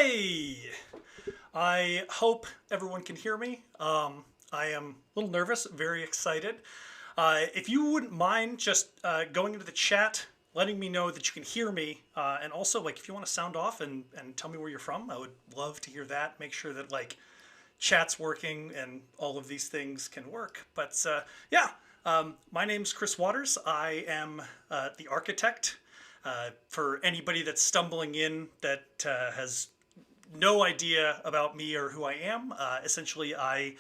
Hi! I hope everyone can hear me. I am a little nervous, very excited. If you wouldn't mind just going into the chat, letting me know that you can hear me, and also like if you want to sound off and tell me where you're from, I would love to hear that. Make sure that like chat's working and all of these things can work. But yeah, my name's Chris Waters. I am the architect. For anybody that's stumbling in that has no idea about me or who I am, essentially I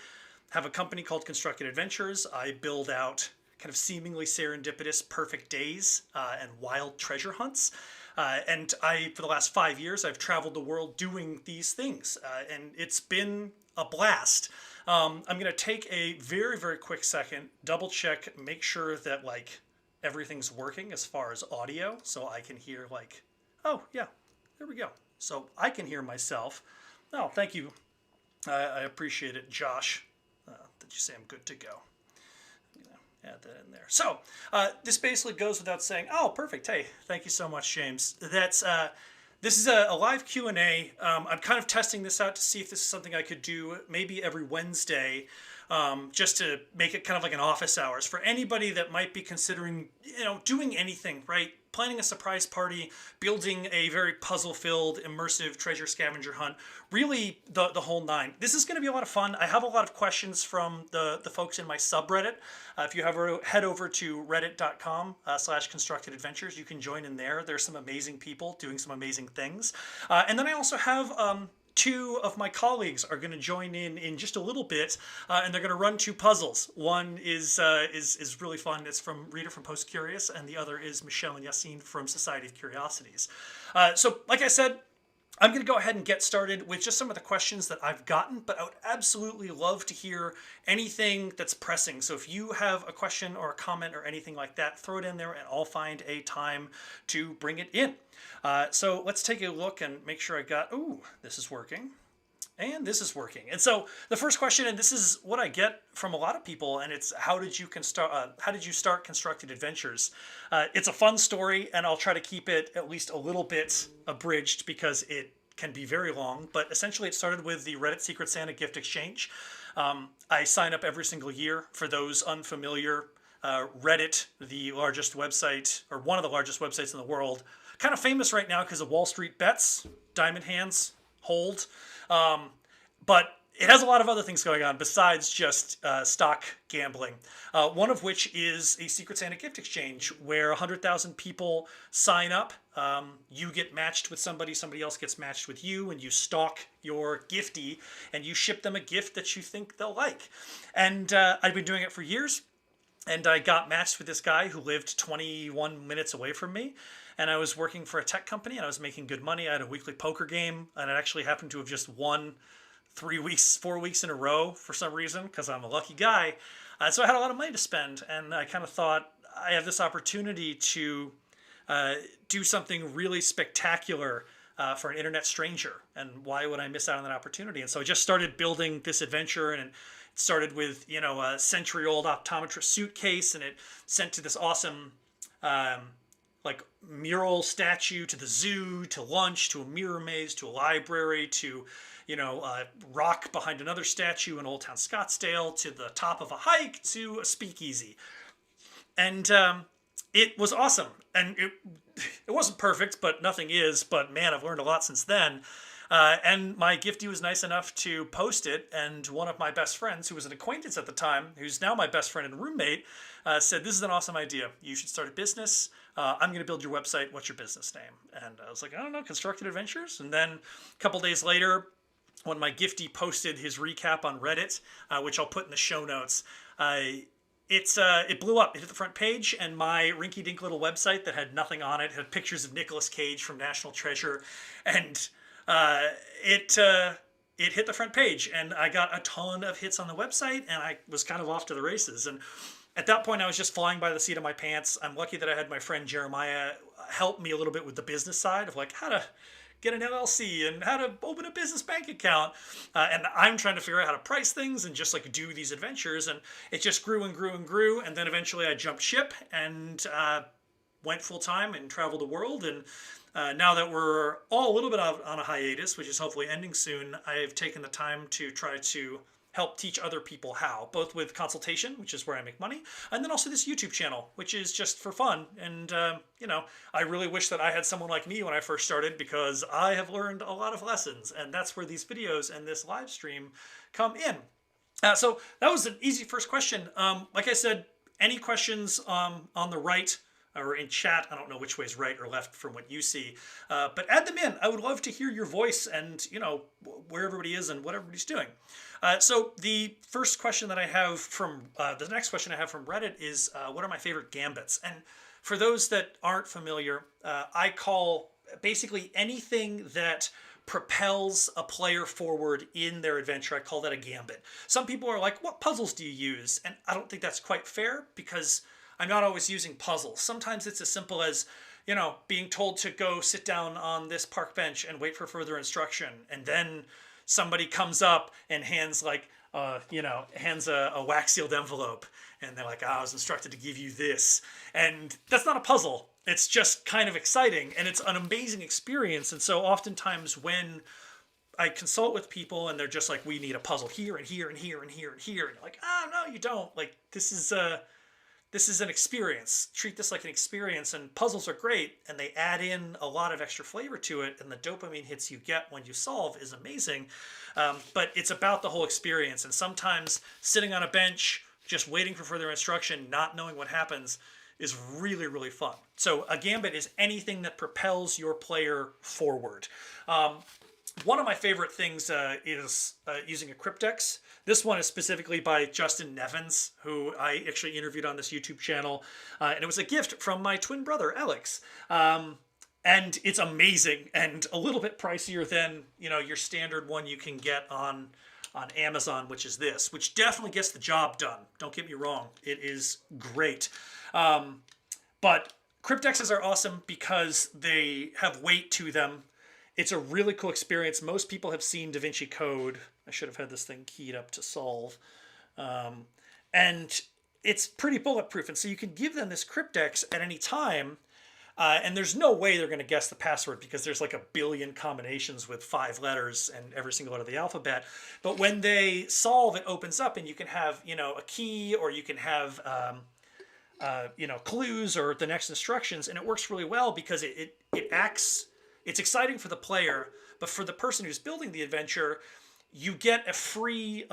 have a company called Constructed Adventures. I build out kind of seemingly serendipitous perfect days and wild treasure hunts. For the last 5 years, I've traveled the world doing these things, and it's been a blast. I'm going to take a very, very quick second, double check, make sure that like everything's working as far as audio, so I can hear like, oh yeah, there we go. So I can hear myself. Oh, thank you. I appreciate it, Josh, that you say I'm good to go. Add that in there. So this basically goes without saying. Oh, perfect. Hey, thank you so much, James. This is a live Q&A. I'm kind of testing this out to see if this is something I could do maybe every Wednesday, just to make it kind of like an office hours for anybody that might be considering, doing anything, right? Planning a surprise party, building a very puzzle-filled, immersive treasure scavenger hunt, really the whole nine. This is going to be a lot of fun. I have a lot of questions from the folks in my subreddit. If you head over to reddit.com/constructedadventures, you can join in there. There's some amazing people doing some amazing things. And then I also have two of my colleagues are going to join in just a little bit, and they're going to run two puzzles. One is really fun. It's from Rita from Post Curious, and the other is Michelle and Yassine from Society of Curiosities. So, like I said, I'm going to go ahead and get started with just some of the questions that I've gotten, but I would absolutely love to hear anything that's pressing. So if you have a question or a comment or anything like that, throw it in there and I'll find a time to bring it in. So let's take a look and make sure I got, ooh, this is working. And this is working. And so the first question, and this is what I get from a lot of people, and it's how did you start Constructed Adventures? It's a fun story, and I'll try to keep it at least a little bit abridged because it can be very long. But essentially, it started with the Reddit Secret Santa gift exchange. I sign up every single year. For those unfamiliar, Reddit, the largest website, or one of the largest websites in the world, kind of famous right now because of Wall Street bets, diamond hands, hold. But it has a lot of other things going on besides just stock gambling. One of which is a Secret Santa gift exchange where 100,000 people sign up. You get matched with somebody else gets matched with you, and you stalk your giftee and you ship them a gift that you think they'll like. And I've been doing it for years. And I got matched with this guy who lived 21 minutes away from me. And I was working for a tech company and I was making good money. I had a weekly poker game and it actually happened to have just won 4 weeks in a row for some reason because I'm a lucky guy. So I had a lot of money to spend, and I kind of thought I have this opportunity to do something really spectacular for an internet stranger. And why would I miss out on that opportunity? And so I just started building this adventure, and it started with, a century-old optometrist suitcase, and it sent to this awesome mural statue, to the zoo, to lunch, to a mirror maze, to a library, to rock behind another statue in Old Town Scottsdale, to the top of a hike, to a speakeasy. And it was awesome. And it wasn't perfect, but nothing is. But man, I've learned a lot since then. And my giftee was nice enough to post it, and one of my best friends, who was an acquaintance at the time, who's now my best friend and roommate, said, "This is an awesome idea. You should start a business. I'm going to build your website. What's your business name?" And I was like, I don't know, Constructed Adventures? And then a couple days later, when my giftee posted his recap on Reddit, which I'll put in the show notes, it blew up. It hit the front page, and my rinky-dink little website that had nothing on it had pictures of Nicolas Cage from National Treasure, and it hit the front page, and I got a ton of hits on the website, and I was kind of off to the races. And at that point, I was just flying by the seat of my pants. I'm lucky that I had my friend Jeremiah help me a little bit with the business side of like how to get an LLC and how to open a business bank account. And I'm trying to figure out how to price things and just like do these adventures. And it just grew and grew and grew. And then eventually I jumped ship and went full time and traveled the world. And Now that we're all a little bit on a hiatus, which is hopefully ending soon, I've taken the time to try to help teach other people how, both with consultation, which is where I make money, and then also this YouTube channel, which is just for fun. And, I really wish that I had someone like me when I first started, because I have learned a lot of lessons, and that's where these videos and this live stream come in. So that was an easy first question. Like I said, any questions on the right or in chat, I don't know which way is right or left from what you see, but add them in. I would love to hear your voice and, where everybody is and what everybody's doing. So the first question that I have from, the next question I have from Reddit is, what are my favorite gambits? And for those that aren't familiar, I call basically anything that propels a player forward in their adventure, I call that a gambit. Some people are like, what puzzles do you use? And I don't think that's quite fair, because I'm not always using puzzles. Sometimes it's as simple as, being told to go sit down on this park bench and wait for further instruction. And then somebody comes up and hands a wax sealed envelope. And they're like, I was instructed to give you this. And that's not a puzzle. It's just kind of exciting, and it's an amazing experience. And so oftentimes when I consult with people and they're just like, we need a puzzle here and here and here and here and here, and you're like, no, you don't. Like, this is an experience. Treat this like an experience. And puzzles are great, and they add in a lot of extra flavor to it, and the dopamine hits you get when you solve is amazing. But it's about the whole experience. And sometimes sitting on a bench, just waiting for further instruction, not knowing what happens, is really, really fun. So a gambit is anything that propels your player forward. One of my favorite things is using a cryptex. This one is specifically by Justin Nevins, who I actually interviewed on this YouTube channel. And it was a gift from my twin brother, Alex. And it's amazing and a little bit pricier than, your standard one you can get on Amazon, which is this, which definitely gets the job done. Don't get me wrong. It is great. But cryptexes are awesome because they have weight to them. It's a really cool experience. Most people have seen Da Vinci Code. I should have had this thing keyed up to solve. And it's pretty bulletproof. And so you can give them this cryptex at any time. And there's no way they're going to guess the password, because there's like a billion combinations with 5 letters and every single letter of the alphabet. But when they solve, it opens up and you can have, a key, or you can have, clues or the next instructions. And it works really well because it acts, it's exciting for the player, but for the person who's building the adventure, you get a free,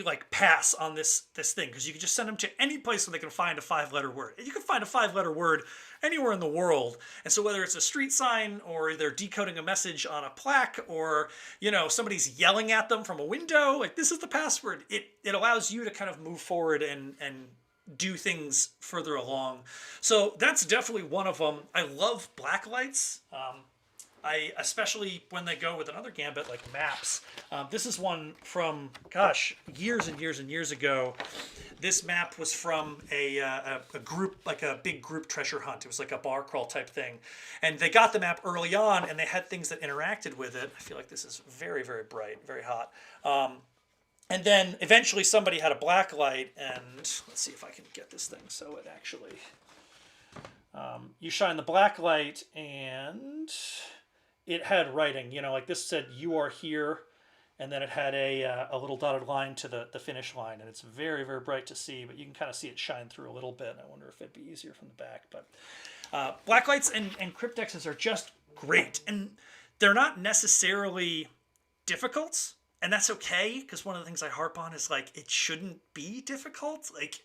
like pass on this thing, because you can just send them to any place where they can find a 5-letter word. And you can find a 5-letter word anywhere in the world. And so whether it's a street sign, or they're decoding a message on a plaque, or somebody's yelling at them from a window, like, this is the password. It allows you to kind of move forward and do things further along. So that's definitely one of them. I love black lights. Especially when they go with another gambit like maps. This is one from, years and years and years ago. This map was from a group, like a big group treasure hunt. It was like a bar crawl type thing. And they got the map early on, and they had things that interacted with it. I feel like this is very, very bright, very hot. And then eventually somebody had a black light, and let's see if I can get this thing so it actually... you shine the black light, and... it had writing, like this said, "You are here," and then it had a little dotted line to the finish line, and it's very, very bright to see, but you can kind of see it shine through a little bit. I wonder if it'd be easier from the back, but blacklights and cryptexes are just great, and they're not necessarily difficult, and that's okay, because one of the things I harp on is, like, it shouldn't be difficult. Like,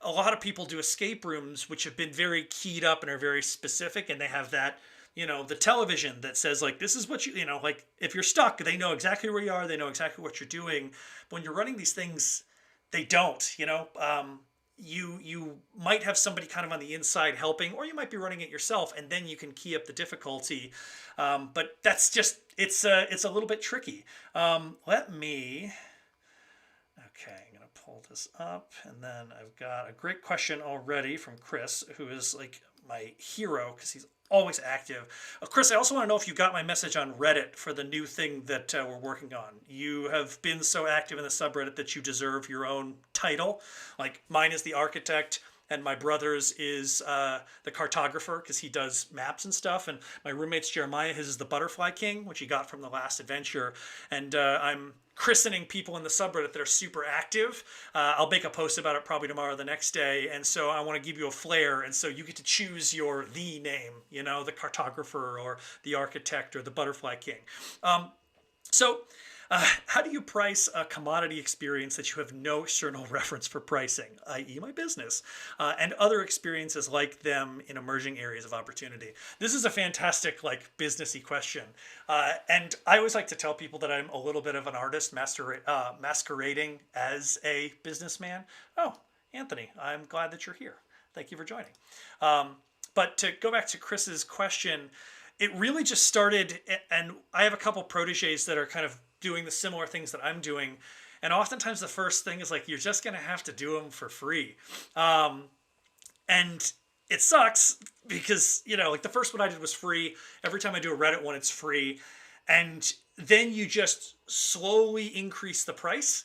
a lot of people do escape rooms, which have been very keyed up and are very specific, and they have that, the television that says, like, this is what like, if you're stuck, they know exactly where you are, they know exactly what you're doing. But when you're running these things, they don't, you might have somebody kind of on the inside helping, or you might be running it yourself, and then you can key up the difficulty. But that's just, it's a little bit tricky. Okay, I'm going to pull this up, and then I've got a great question already from Chris, who is like my hero, because he's always active. Chris, I also want to know if you got my message on Reddit for the new thing that we're working on. You have been so active in the subreddit that you deserve your own title. Like, mine is the architect. and my brother's is the cartographer because he does maps and stuff. And my roommate's Jeremiah, his is the Butterfly King, which he got from the last adventure. And I'm christening people in the subreddit that are super active. I'll make a post about it probably tomorrow or the next day. And so I want to give you a flair. And so you get to choose the name, you know, the cartographer or the architect or the Butterfly King. So how do you price a commodity experience that you have no external reference for pricing, i.e. my business, and other experiences like them in emerging areas of opportunity? This is a fantastic, like, businessy question. And I always like to tell people that I'm a little bit of an artist masquerading as a businessman. Oh, Anthony, I'm glad that you're here. Thank you for joining. But to go back to Chris's question, it really just started, and I have a couple proteges that are kind of doing the similar things that I'm doing. And oftentimes the first thing is like, you're just going to have to do them for free. And it sucks because, you know, like the first one I did was free. Every time I do a Reddit one, it's free. And then you just slowly increase the price.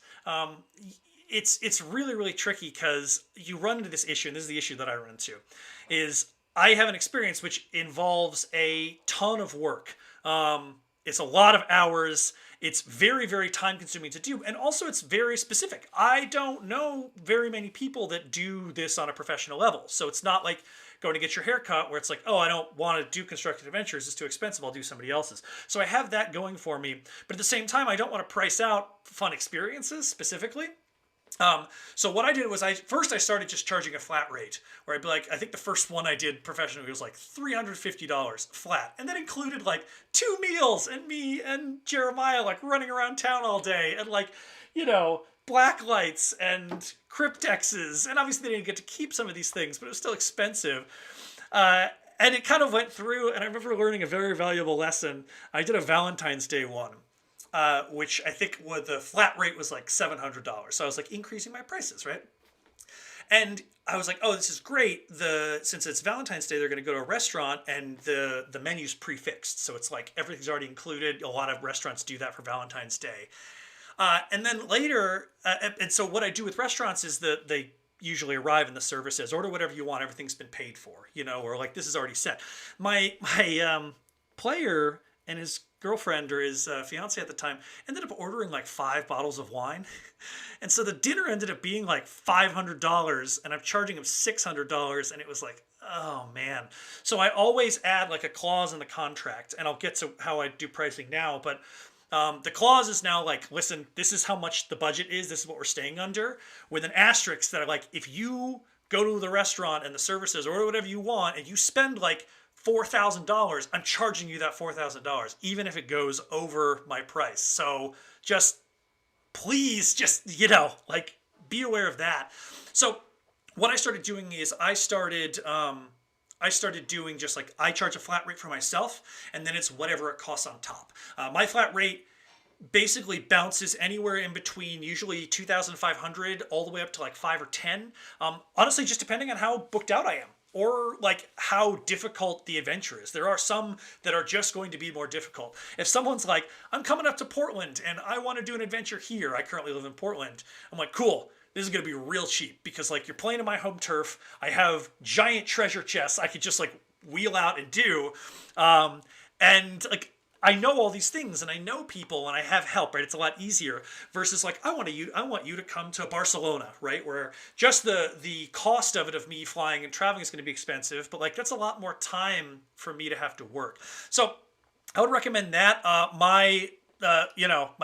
It's really, really tricky because you run into this issue, and this is the issue that I run into, is I have an experience which involves a ton of work. It's a lot of hours. It's very, very time consuming to do. And also it's very specific. I don't know very many people that do this on a professional level. So it's not like going to get your hair cut where it's like, oh, I don't want to do constructed adventures. It's too expensive. I'll do somebody else's. So I have that going for me. But at the same time, I don't want to price out fun experiences specifically. So what I did was I started just charging a flat rate where I'd be like, I think the first one I did professionally was like $350 flat. And that included like 2 meals and me and Jeremiah like running around town all day and like, you know, black lights and cryptexes. And obviously they didn't get to keep some of these things, but it was still expensive. And it kind of went through, and I remember learning a very valuable lesson. I did a Valentine's Day one. Which I think the flat rate was like $700. So I was like increasing my prices, right? And I was like, oh, this is great. Since it's Valentine's Day, they're going to go to a restaurant and the menu's prefixed. So it's like everything's already included. A lot of restaurants do that for Valentine's Day. And then later, and so what I do with restaurants is that they usually arrive and the service says, order whatever you want. Everything's been paid for, you know, or like this is already set. My player and his girlfriend or his fiance at the time ended up ordering like 5 bottles of wine. And so the dinner ended up being like $500 and I'm charging him $600. And it was like, oh man. So I always add like a clause in the contract, and I'll get to how I do pricing now. But the clause is now like, listen, this is how much the budget is. This is what we're staying under, with an asterisk that are like, if you go to the restaurant and the server says order whatever you want and you spend like $4,000, I'm charging you that $4,000, even if it goes over my price. So just please, just, you know, like be aware of that. So what I started doing is I started doing just like, I charge a flat rate for myself, and then it's whatever it costs on top. My flat rate basically bounces anywhere in between usually 2,500 all the way up to like 5 or 10. Honestly, just depending on how booked out I am, or like how difficult the adventure is. There are some that are just going to be more difficult. If someone's like, I'm coming up to Portland and I want to do an adventure here. I currently live in Portland. I'm like, cool. This is going to be real cheap because like you're playing in my home turf. I have giant treasure chests I could just like wheel out and do. And like, I know all these things and I know people and I have help, right? It's a lot easier versus like, I want you to come to Barcelona, right? Where just the cost of it, of me flying and traveling, is going to be expensive, but like that's a lot more time for me to have to work. So I would recommend that. My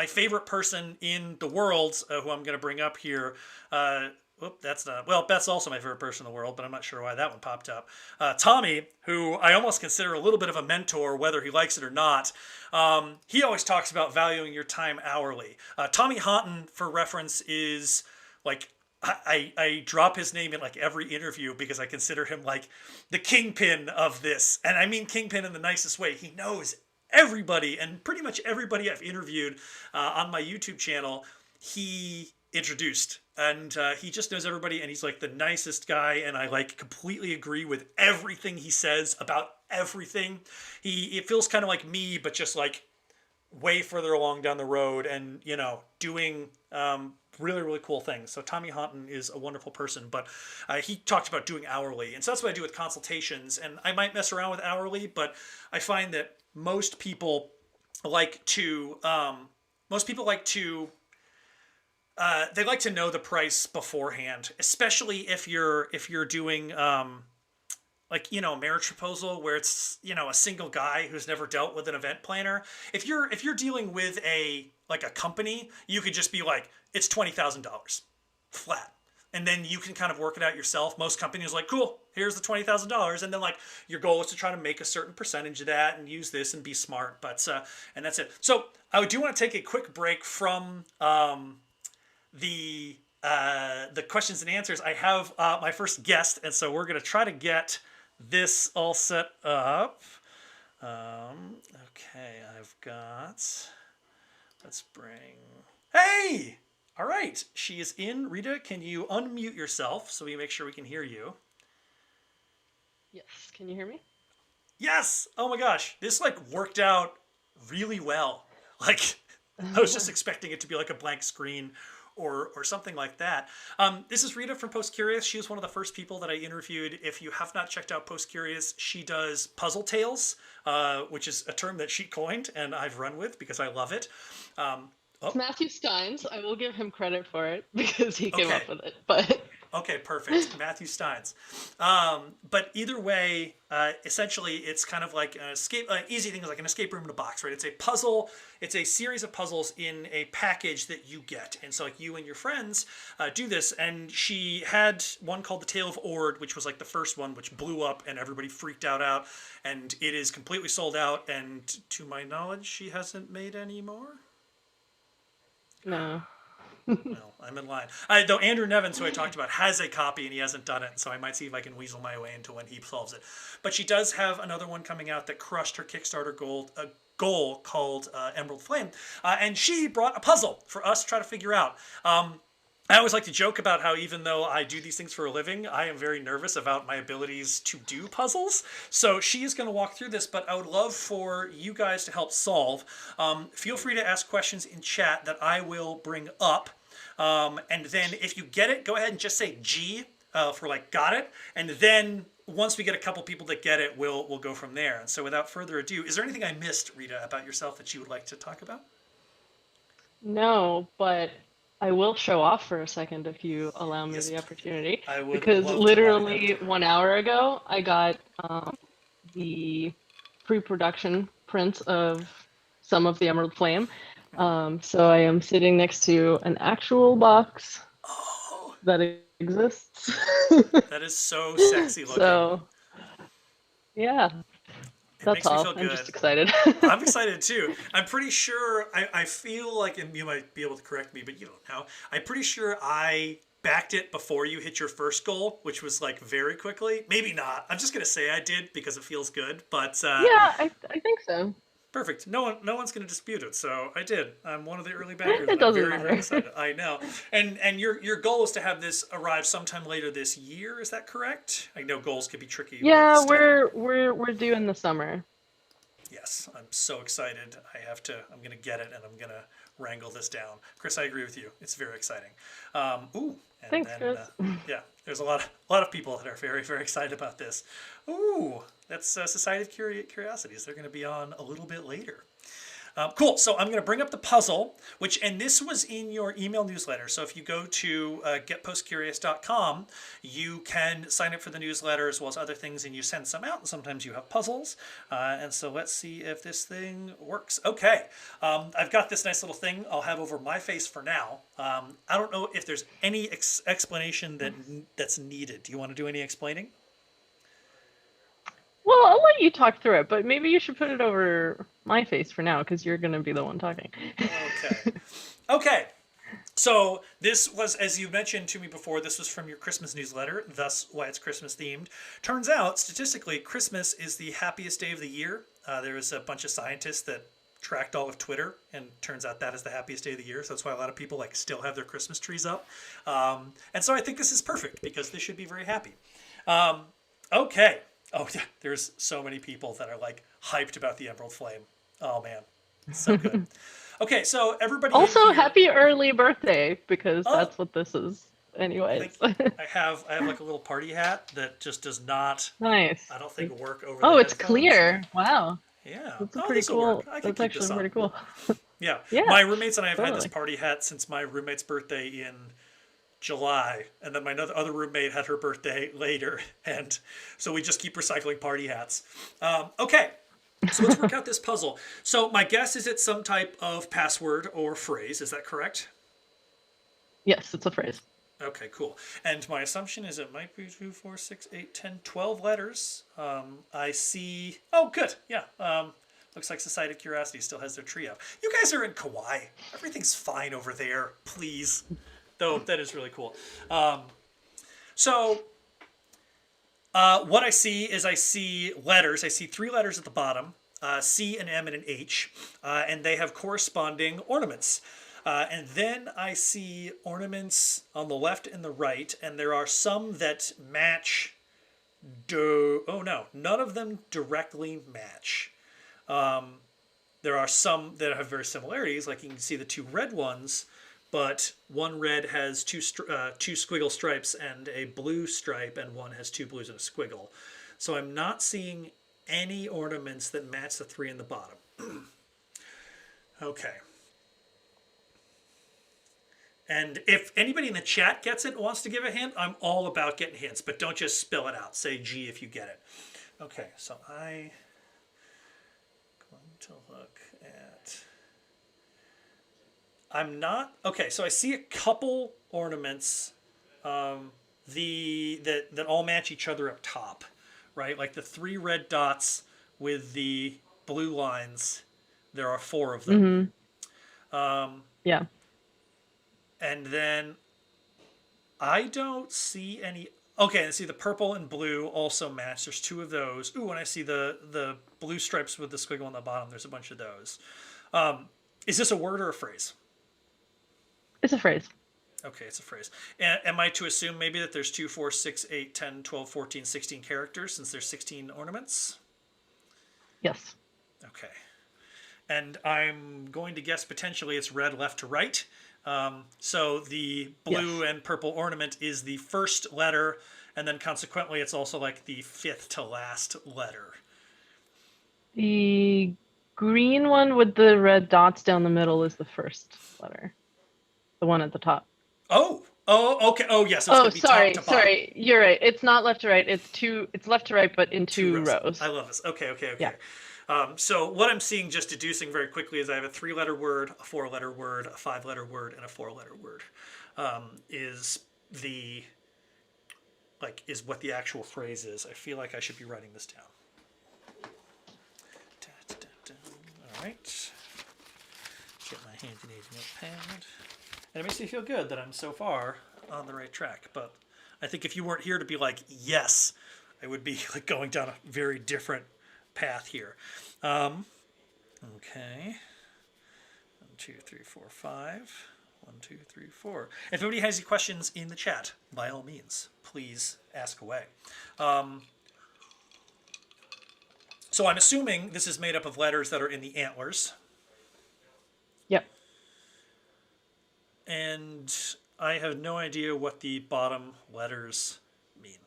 favorite person in the world, who I'm going to bring up here, that's not, well, Beth's also my favorite person in the world, but I'm not sure why that one popped up. Tommy, who I almost consider a little bit of a mentor, whether he likes it or not. He always talks about valuing your time hourly. Tommy Houghton, for reference, is like, I drop his name in like every interview because I consider him like the kingpin of this. And I mean kingpin in the nicest way. He knows everybody, and pretty much everybody I've interviewed on my YouTube channel, he introduced. And he just knows everybody, and he's like the nicest guy, and I like completely agree with everything he says about everything. It feels kind of like me, but just like way further along down the road and, doing really, really cool things. So Tommy Honton is a wonderful person, but he talked about doing hourly. And so that's what I do with consultations. And I might mess around with hourly, but I find that most people like to, they like to know the price beforehand, especially if you're doing a marriage proposal where it's a single guy who's never dealt with an event planner. If you're dealing with a company, you could just be like, it's $20,000 flat, and then you can kind of work it out yourself. Most companies are like, cool, here's the $20,000, and then your goal is to try to make a certain percentage of that and use this and be smart. But and that's it. So I do want to take a quick break from the questions and answers. I have my first guest, and so we're going to try to get this all set up. Okay, I've got. Let's bring. Hey! All right, she is in. Rita, can you unmute yourself so we make sure we can hear you? Yes, can you hear me? Yes! Oh my gosh, this worked out really well. I was just expecting it to be like a blank screen or something like that. This is Rita from Post Curious. She was one of the first people that I interviewed. If you have not checked out Post Curious, she does puzzle tales, which is a term that she coined and I've run with because I love it. It's Matthew Steins. I will give him credit for it because he came Okay. up with it. But Okay, perfect. Matthew Steins. But either way, essentially, it's kind of like an easy thing is like an escape room in a box, right? It's a puzzle. It's a series of puzzles in a package that you get. And so you and your friends do this. And she had one called The Tale of Ord, which was the first one, which blew up and everybody freaked out. And it is completely sold out. And to my knowledge, she hasn't made any more. no. Well, I'm in line. Though Andrew Nevins, who I talked about, has a copy and he hasn't done it, so I might see if I can weasel my way into when he solves it. But she does have another one coming out that crushed her Kickstarter goal called Emerald Flame, and she brought a puzzle for us to try to figure out. I always like to joke about how even though I do these things for a living, I am very nervous about my abilities to do puzzles. So she is going to walk through this, but I would love for you guys to help solve. Feel free to ask questions in chat that I will bring up. And then if you get it, go ahead and just say G for got it. And then once we get a couple people that get it, we'll go from there. And so without further ado, is there anything I missed, Rita, about yourself that you would like to talk about? No, but I will show off for a second if you allow me Yes, the opportunity. I would Because love to literally 1 hour ago, I got the pre-production prints of some of the Emerald Flame. So I am sitting next to an actual box Oh, that exists. that is so sexy looking. So, yeah, It that's makes me all. feel I'm good. just excited. I'm excited too. I'm pretty sure, I feel like, and you might be able to correct me, but you don't know. I'm pretty sure I backed it before you hit your first goal, which was very quickly. Maybe not. I'm just going to say I did because it feels good, but Yeah, I think so. perfect. No one's going to dispute it. So I did. I'm one of the early backers. It And I'm doesn't very, very matter. excited. I know. And your goal is to have this arrive sometime later this year. Is that correct? I know goals can be tricky with Yeah, stuff. we're due in the summer. Yes, I'm so excited. I'm going to get it and I'm going to wrangle this down. Chris, I agree with you. It's very exciting. And Thanks, then, Chris. yeah, there's a lot of people that are very, very excited about this. Ooh, that's Society of Curiosities. They're going to be on a little bit later. Cool. So I'm going to bring up the puzzle, and this was in your email newsletter. So if you go to getpostcurious.com, you can sign up for the newsletter as well as other things, and you send some out. And sometimes you have puzzles. And so let's see if this thing works. Okay. I've got this nice little thing I'll have over my face for now. I don't know if there's any explanation that's needed. Do you want to do any explaining? Well, I'll let you talk through it, but maybe you should put it over my face for now because you're gonna be the one talking. Okay. Okay. So this was, as you mentioned to me before, this was from your Christmas newsletter, thus why it's Christmas themed. Turns out, statistically, Christmas is the happiest day of the year. There was a bunch of scientists that tracked all of Twitter, and turns out that is the happiest day of the year. So that's why a lot of people still have their Christmas trees up. And so I think this is perfect because this should be very happy. Okay. Oh yeah, there's so many people that are hyped about the Emerald Flame. Oh man. So good. Okay, so everybody in Also, here. happy early birthday, because Oh, that's what this is, thank anyways. you. I have like a little party hat that just does not, Nice. I don't think, work over the Oh, it's headphones. clear. Wow. Yeah. That's a Oh, pretty this will work. cool. I could That's keep this actually on. pretty cool. Yeah. Yeah, My roommates and I have had this totally. party hat since my roommate's birthday in July, and then my other roommate had her birthday later, and so we just keep recycling party hats. Okay, so let's work out this puzzle. So my guess is it's some type of password or phrase. Is that correct? Yes, it's a phrase. Okay, cool. And my assumption is it might be 2, 4, 6, 8, 10, 12 letters. I see. Oh, good. Yeah. Looks like Society of Curiosity still has their tree up. You guys are in Kauai. Everything's fine over there. Please. Though that is really cool. So what I see is I see letters. I see 3 letters at the bottom, C, an M, and an H, and they have corresponding ornaments. And then I see ornaments on the left and the right, and there are some that match. Oh no, none of them directly match. There are some that have very similarities, like you can see the 2 red ones, but one red has two squiggle stripes and a blue stripe, and one has 2 blues and a squiggle. So I'm not seeing any ornaments that match the 3 in the bottom. Okay. And if anybody in the chat gets it and wants to give a hint, I'm all about getting hints, but don't just spill it out. Say G if you get it. Okay, so I'm going to look at. I'm not. Okay, so I see a couple ornaments that all match each other up top, right? Like the 3 red dots with the blue lines. There are 4 of them. Yeah. And then I don't see any. Okay, I see the purple and blue also match. There's 2 of those. Ooh, and I see the blue stripes with the squiggle on the bottom. There's a bunch of those. Is this a word or a phrase? It's a phrase. Okay, it's a phrase. Am I to assume maybe that there's 2, 4, 6, 8, 10, 12, 14, 16 characters since there's 16 ornaments? Yes. Okay. And I'm going to guess potentially it's red left to right. So the blue and purple ornament is the first letter, and then consequently it's also like the 5th to last letter. The green one with the red dots down the middle is the first letter. The one at the top. Oh, okay. Oh, yes. So it's Oh, going to be top to bottom. sorry. You're right. It's not left to right. It's left to right, but in 2 rows. I love this. Okay. Yeah. So what I'm seeing, just deducing very quickly, is I have a 3-letter word, a 4-letter word, a 5-letter word, and a 4-letter word. Is what the actual phrase is. I feel like I should be writing this down. All right. Get my handy dandy notepad. And it makes me feel good that I'm so far on the right track. But I think if you weren't here to be like, yes, I would be like going down a very different path here. Okay. 1, 2, 3, 4, 5. 1, 2, 3, 4. If anybody has any questions in the chat, by all means, please ask away. So I'm assuming this is made up of letters that are in the antlers. Yep. And I have no idea what the bottom letters mean.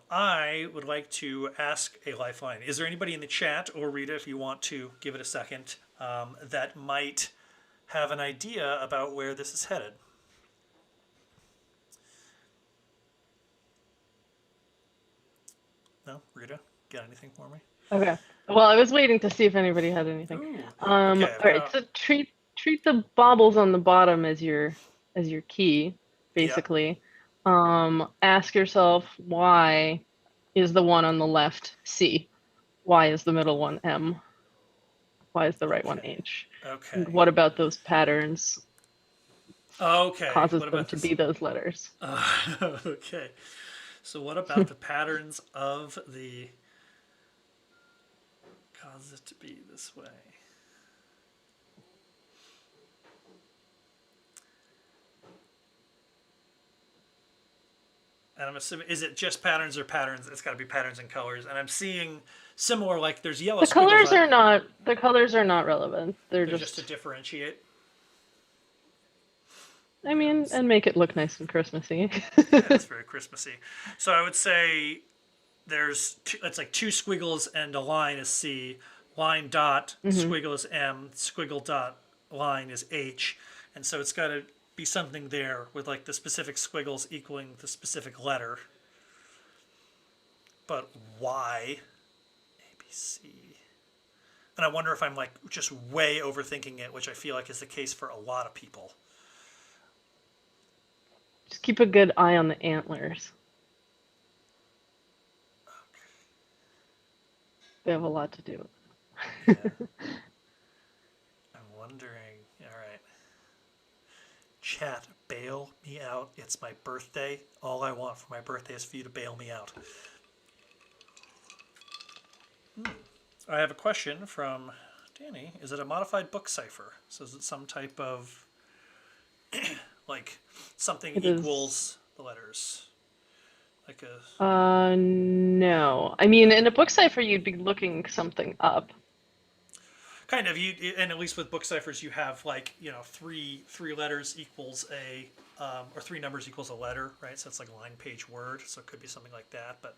I would like to ask a lifeline. Is there anybody in the chat, or Rita, if you want to give it a second, that might have an idea about where this is headed? No? Rita, got anything for me? Okay. Well, I was waiting to see if anybody had anything. Ooh, All okay, right. So treat the baubles on the bottom as your key, basically. Ask yourself, why is the one on the left C? Why is the middle one M? Why is the right one H? Okay. And what about those patterns Okay. causes What them about to this? be those letters? Okay. So what about the patterns of the cause it to be this way? And I'm assuming, is it just patterns or patterns? It's got to be patterns and colors. And I'm seeing similar, like there's yellow The squiggles colors on. are not the colors are not relevant. They're They're just to just, differentiate. I Yeah, mean, and make it look nice and Christmassy. yeah, it is very Christmassy. So I would say it's like two squiggles and a line is C, line dot Hmm. squiggle is M, squiggle dot line is H, and so it's got to be something there with like the specific squiggles equaling the specific letter. But why A B C? And I wonder if I'm like just way overthinking it, which I feel like is the case for a lot of people. Just keep a good eye on the antlers. They have a lot to do. Yeah, I'm wondering. All right. Chat, bail me out. It's my birthday. All I want for my birthday is for you to bail me out. I have a question from Danny. Is it a modified book cipher? So is it some type of like something It is. equals the letters? Like a No. I mean, in a book cipher, you'd be looking something up. kind of you, and at least with book ciphers, you have like three letters equals a or three numbers equals a letter, right? So it's like line, page, word. So it could be something like that. But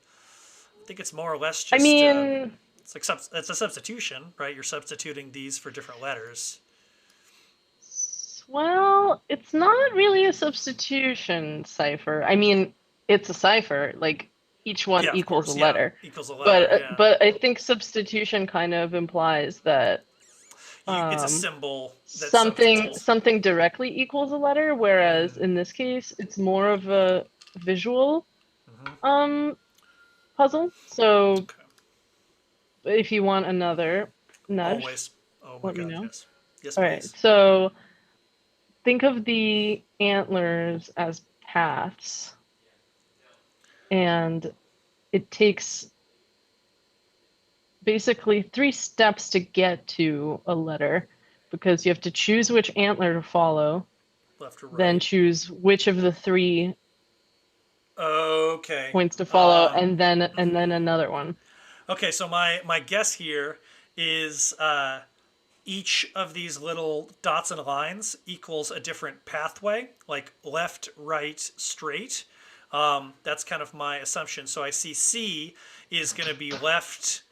I think it's more or less I just mean, it's like it's a substitution, right? You're substituting these for different letters. well, it's not really a substitution cipher. I mean, it's a cipher. Like each one Yeah, of equals a course. Yeah, letter. equals a letter. But Yeah, but I think substitution kind of implies that it's a um, symbol that something substitutes. something directly equals a letter, whereas in this case, it's more of a visual um puzzle. So Okay. if you want another nudge, Always. Oh my let me God. know. Yes. Yes, All right. please. So think of the antlers as paths, and it takes basically 3 steps to get to a letter because you have to choose which antler to follow, Left or then right. choose which of the 3 Okay. points to follow, and then another one. Okay. So my guess here is each of these little dots and lines equals a different pathway, like left, right, straight. That's kind of my assumption. So I see C is going to be left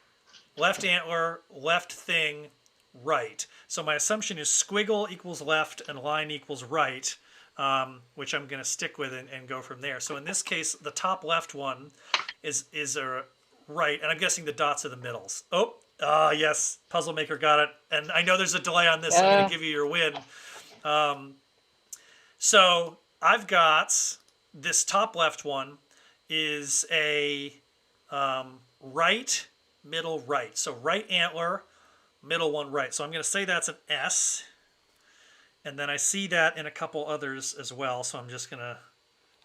antler, left thing, right. So my assumption is squiggle equals left and line equals right, which I'm going to stick with and go from there. So in this case, the top left one is a right, and I'm guessing the dots are the middles. Oh, yes, Puzzle Maker got it. And I know there's a delay on this, so I'm going to Yeah. give you your win. So I've got this top left one is a right, middle, right. So right antler, middle one, right. So I'm going to say that's an S. And then I see that in a couple others as well. So I'm just going to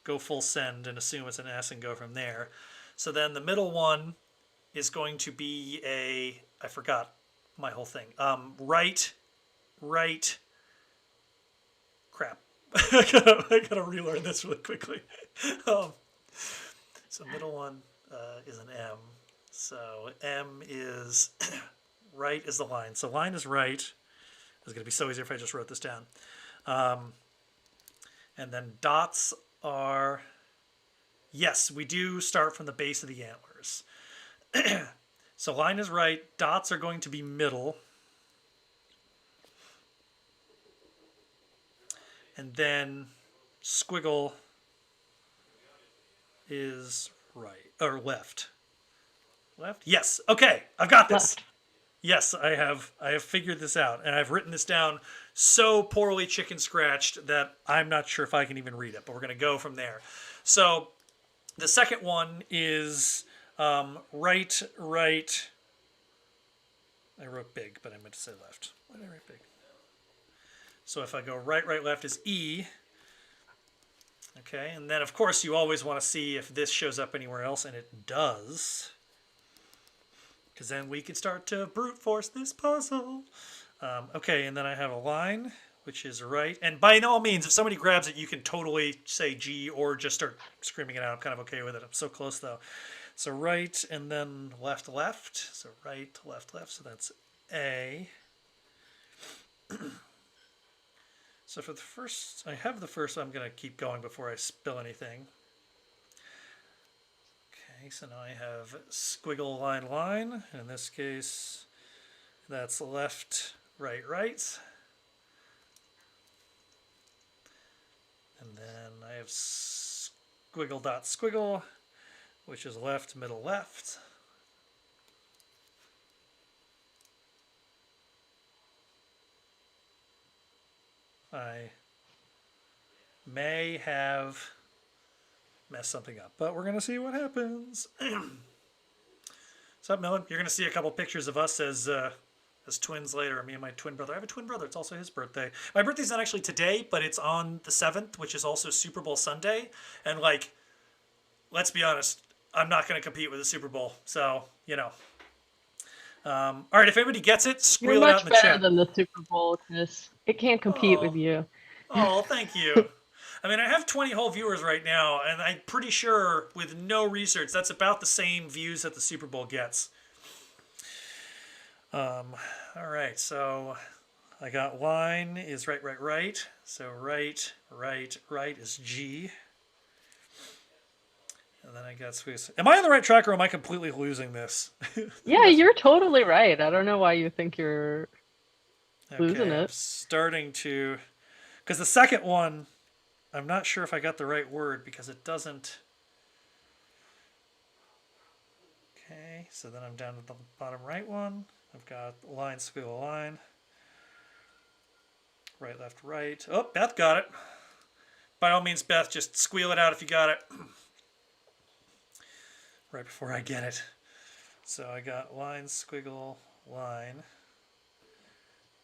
go full send and assume it's an S and go from there. So then the middle one is going to be I forgot my whole thing. Right, right, crap. I gotta relearn this really quickly. Um, so middle one is an M. So M is right is the line. So line is right. It's going to be so easier if I just wrote this down. And then dots are, yes, we do start from the base of the antlers. So line is right. Dots are going to be middle. And then squiggle is right or left. Left? Yes. Okay, I've got this. Left. Yes, I have figured this out, and I've written this down so poorly chicken scratched that I'm not sure if I can even read it, but we're going to go from there. So the second one is right, right. I wrote big, but I meant to say left. Why did I write big? So if I go right, right, left is E. Okay, and then of course you always want to see if this shows up anywhere else, and it does. Because then we can start to brute force this puzzle. Okay, and then I have a line which is right. And by no means, if somebody grabs it, you can totally say G or just start screaming it out. I'm kind of okay with it. I'm so close, though. So right, and then left, left. So right, left, left. So that's A. So for the first, I have the first, I'm going to keep going before I spill anything. Okay, so now I have squiggle, line, line. In this case, that's left, right, right. And then I have squiggle dot squiggle, which is left, middle, left. I may have messed something up, but we're going to see what happens. What's up, Millen? You're going to see a couple pictures of us as twins later. Me and my twin brother. I have a twin brother. It's also his birthday. My birthday's not actually today, but it's on the 7th, which is also Super Bowl Sunday. And, like, let's be honest, I'm not going to compete with the Super Bowl. So, you know. All right, if anybody gets it, squeal it out in the chat. You're much better than the Super Bowl, Chris. It can't compete with you. Oh, thank you. I mean, I have 20 whole viewers right now, and I'm pretty sure with no research, that's about the same views that the Super Bowl gets. All right, so I got line is right, right, right. So right, right, right is G. And then I got squeeze. Am I on the right track or am I completely losing this? Yeah, you're totally right. I don't know why you think you're losing it. I'm starting to, because the second one, I'm not sure if I got the right word because it doesn't. Okay, so then I'm down to the bottom right one. I've got line, squiggle, line. Right, left, right. Oh, Beth got it. By all means, Beth, just squeal it out if you got it. Right before I get it. So I got line, squiggle, line.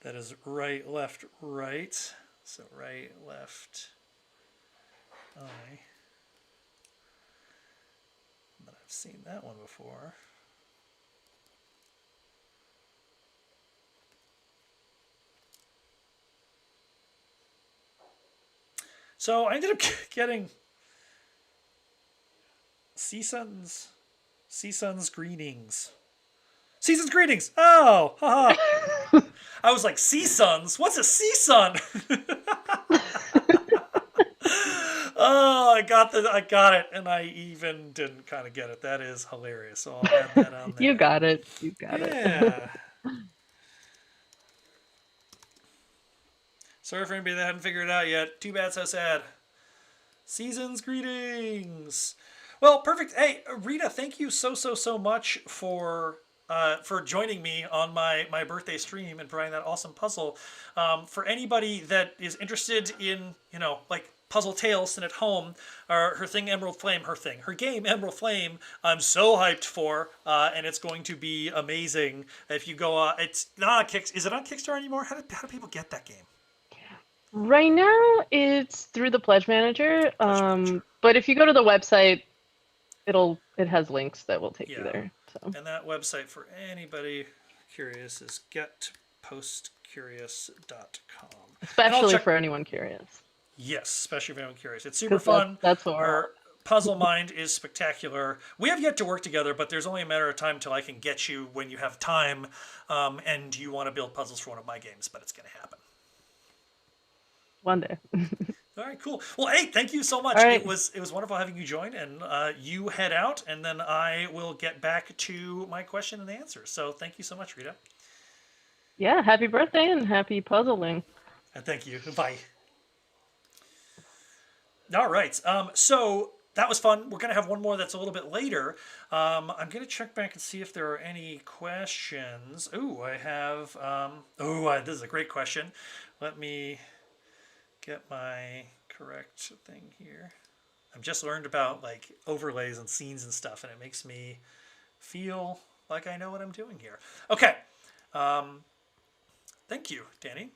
That is right, left, right. So right, left, I. But I've seen that one before. So I ended up getting Season's greetings. Season's greetings. Oh, haha. I was like, Seasons? What's a Season? Oh, I got it, and I even didn't kind of get it. That is hilarious. So I'll add that on there. You got it. You got it. Yeah. Sorry for anybody that hadn't figured it out yet. Too bad, so sad. Season's greetings. Well, perfect. Hey, Rita, thank you so much for joining me on my birthday stream and providing that awesome puzzle. For anybody that is interested in, like Puzzle Tales sitting at home, or her game Emerald Flame, I'm so hyped for, and it's going to be amazing. If you go, it's not on is it on Kickstarter anymore? How do people get that game? Right now, it's through the Pledge Manager. But if you go to the website, it has links that will take you there. So. And that website for anybody curious is getpostcurious.com. Especially for anyone curious. Yes, especially for anyone curious. It's super fun. That's what our puzzle mind is spectacular. We have yet to work together, but there's only a matter of time till I can get you when you have time and you want to build puzzles for one of my games, but it's going to happen. One day. All right, cool. Well, hey, thank you so much. Right. It was wonderful having you join, and you head out, and then I will get back to my question and answer. So thank you so much, Rita. Yeah, happy birthday and happy puzzling. And thank you. Bye. All right. So that was fun. We're going to have one more that's a little bit later. I'm going to check back and see if there are any questions. Ooh, I have... this is a great question. Let me get my correct thing here. I've just learned about like overlays and scenes and stuff, and it makes me feel like I know what I'm doing here. Okay. Thank you, Danny.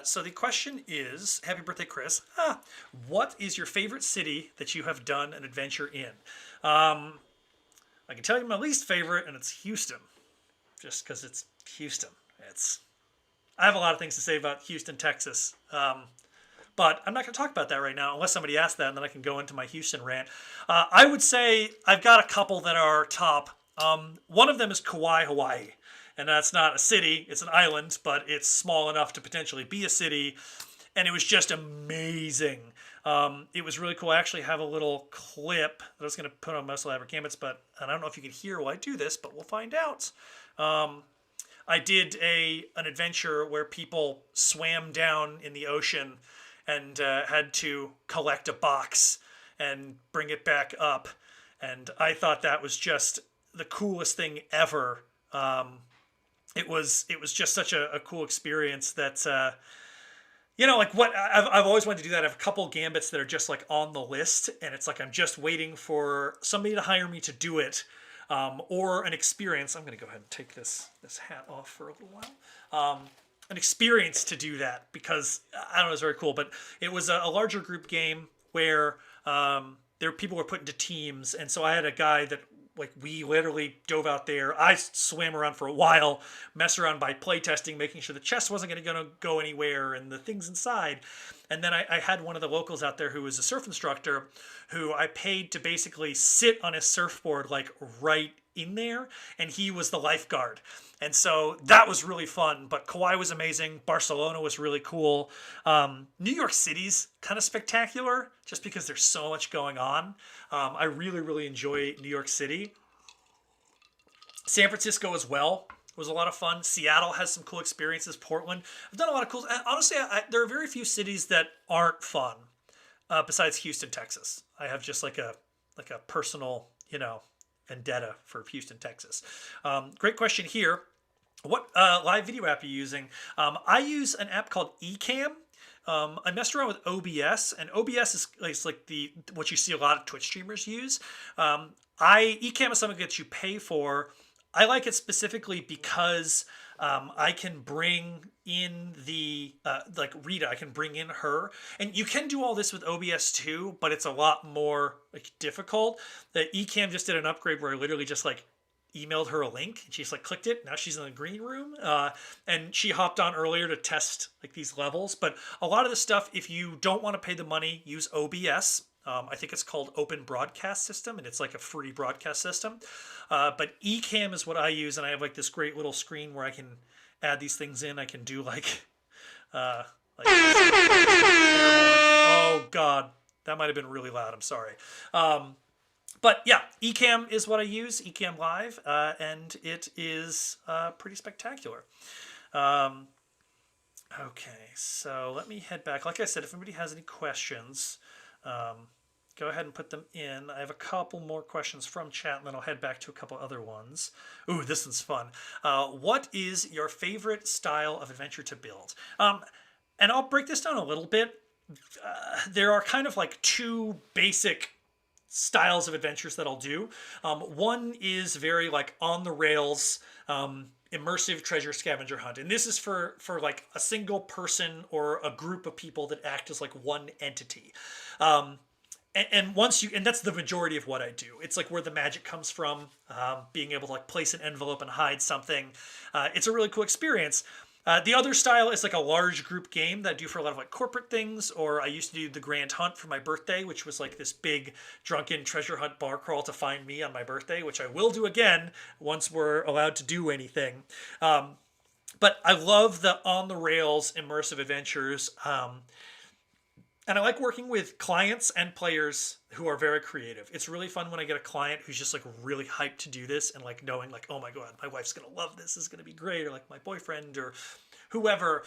So the question is, happy birthday, Chris. What is your favorite city that you have done an adventure in? I can tell you my least favorite, and it's Houston. Just because it's Houston. I have a lot of things to say about Houston, Texas. But I'm not going to talk about that right now unless somebody asks that, and then I can go into my Houston rant. I would say I've got a couple that are top. One of them is Kauai, Hawaii. And that's not a city, it's an island, but it's small enough to potentially be a city. And it was just amazing. It was really cool. I actually have a little clip that I was going to put on Muscle Lab Gambits, but I don't know if you can hear while I do this, but we'll find out. I did an adventure where people swam down in the ocean and had to collect a box and bring it back up. And I thought that was just the coolest thing ever. It was just such a cool experience that like what I've always wanted to do that. I have a couple gambits that are just like on the list, and it's like I'm just waiting for somebody to hire me to do it, or an experience. I'm gonna go ahead and take this hat off for a little while. An experience to do that because I don't know, it's very cool. But it was a larger group game where people were put into teams, and so I had a guy that like we literally dove out there. I swam around for a while, mess around by playtesting, making sure the chest wasn't going to go anywhere and the things inside. And then I had one of the locals out there who was a surf instructor who I paid to basically sit on his surfboard like right in there, and he was the lifeguard. And so that was really fun. But Kauai was amazing. Barcelona was really cool. New York City's kind of spectacular just because there's so much going on. I really, really enjoy New York City. San Francisco as well was a lot of fun. Seattle has some cool experiences. Portland. I've done a lot of cool... Honestly, there are very few cities that aren't fun besides Houston, Texas. I have just like a personal, vendetta for Houston, Texas. Great question here. What live video app are you using? I use an app called Ecamm. I messed around with OBS, and OBS is like what you see a lot of Twitch streamers use. Ecamm is something that you pay for. I like it specifically because I can bring in like Rita. I can bring in her, and you can do all this with OBS too, but it's a lot more like difficult. The Ecamm just did an upgrade where I literally just like emailed her a link, and she's like clicked it. Now she's in the green room, and she hopped on earlier to test like these levels. But a lot of the stuff, if you don't want to pay the money, use OBS. I think it's called Open Broadcast System, and it's like a free broadcast system. But Ecamm is what I use, and I have like this great little screen where I can add these things in. I can do like oh god, that might have been really loud. I'm sorry. But yeah, Ecamm is what I use, Ecamm Live, and it is pretty spectacular. Okay, so let me head back. Like I said, if anybody has any questions, go ahead and put them in. I have a couple more questions from chat, and then I'll head back to a couple other ones. Ooh, this one's fun. What is your favorite style of adventure to build? And I'll break this down a little bit. There are kind of like two basic styles of adventures that I'll do. One is very like on the rails, immersive treasure scavenger hunt, and this is for like a single person or a group of people that act as like one entity. And that's the majority of what I do. It's like where the magic comes from, being able to like place an envelope and hide something. It's a really cool experience. The other style is like a large group game that I do for a lot of like corporate things, or I used to do the Grand Hunt for my birthday, which was like this big drunken treasure hunt bar crawl to find me on my birthday, which I will do again once we're allowed to do anything. But I love the on the rails immersive adventures. And I like working with clients and players who are very creative. It's really fun when I get a client who's just like really hyped to do this and like knowing like, oh my God, my wife's going to love this. This is going to be great. Or like my boyfriend or whoever.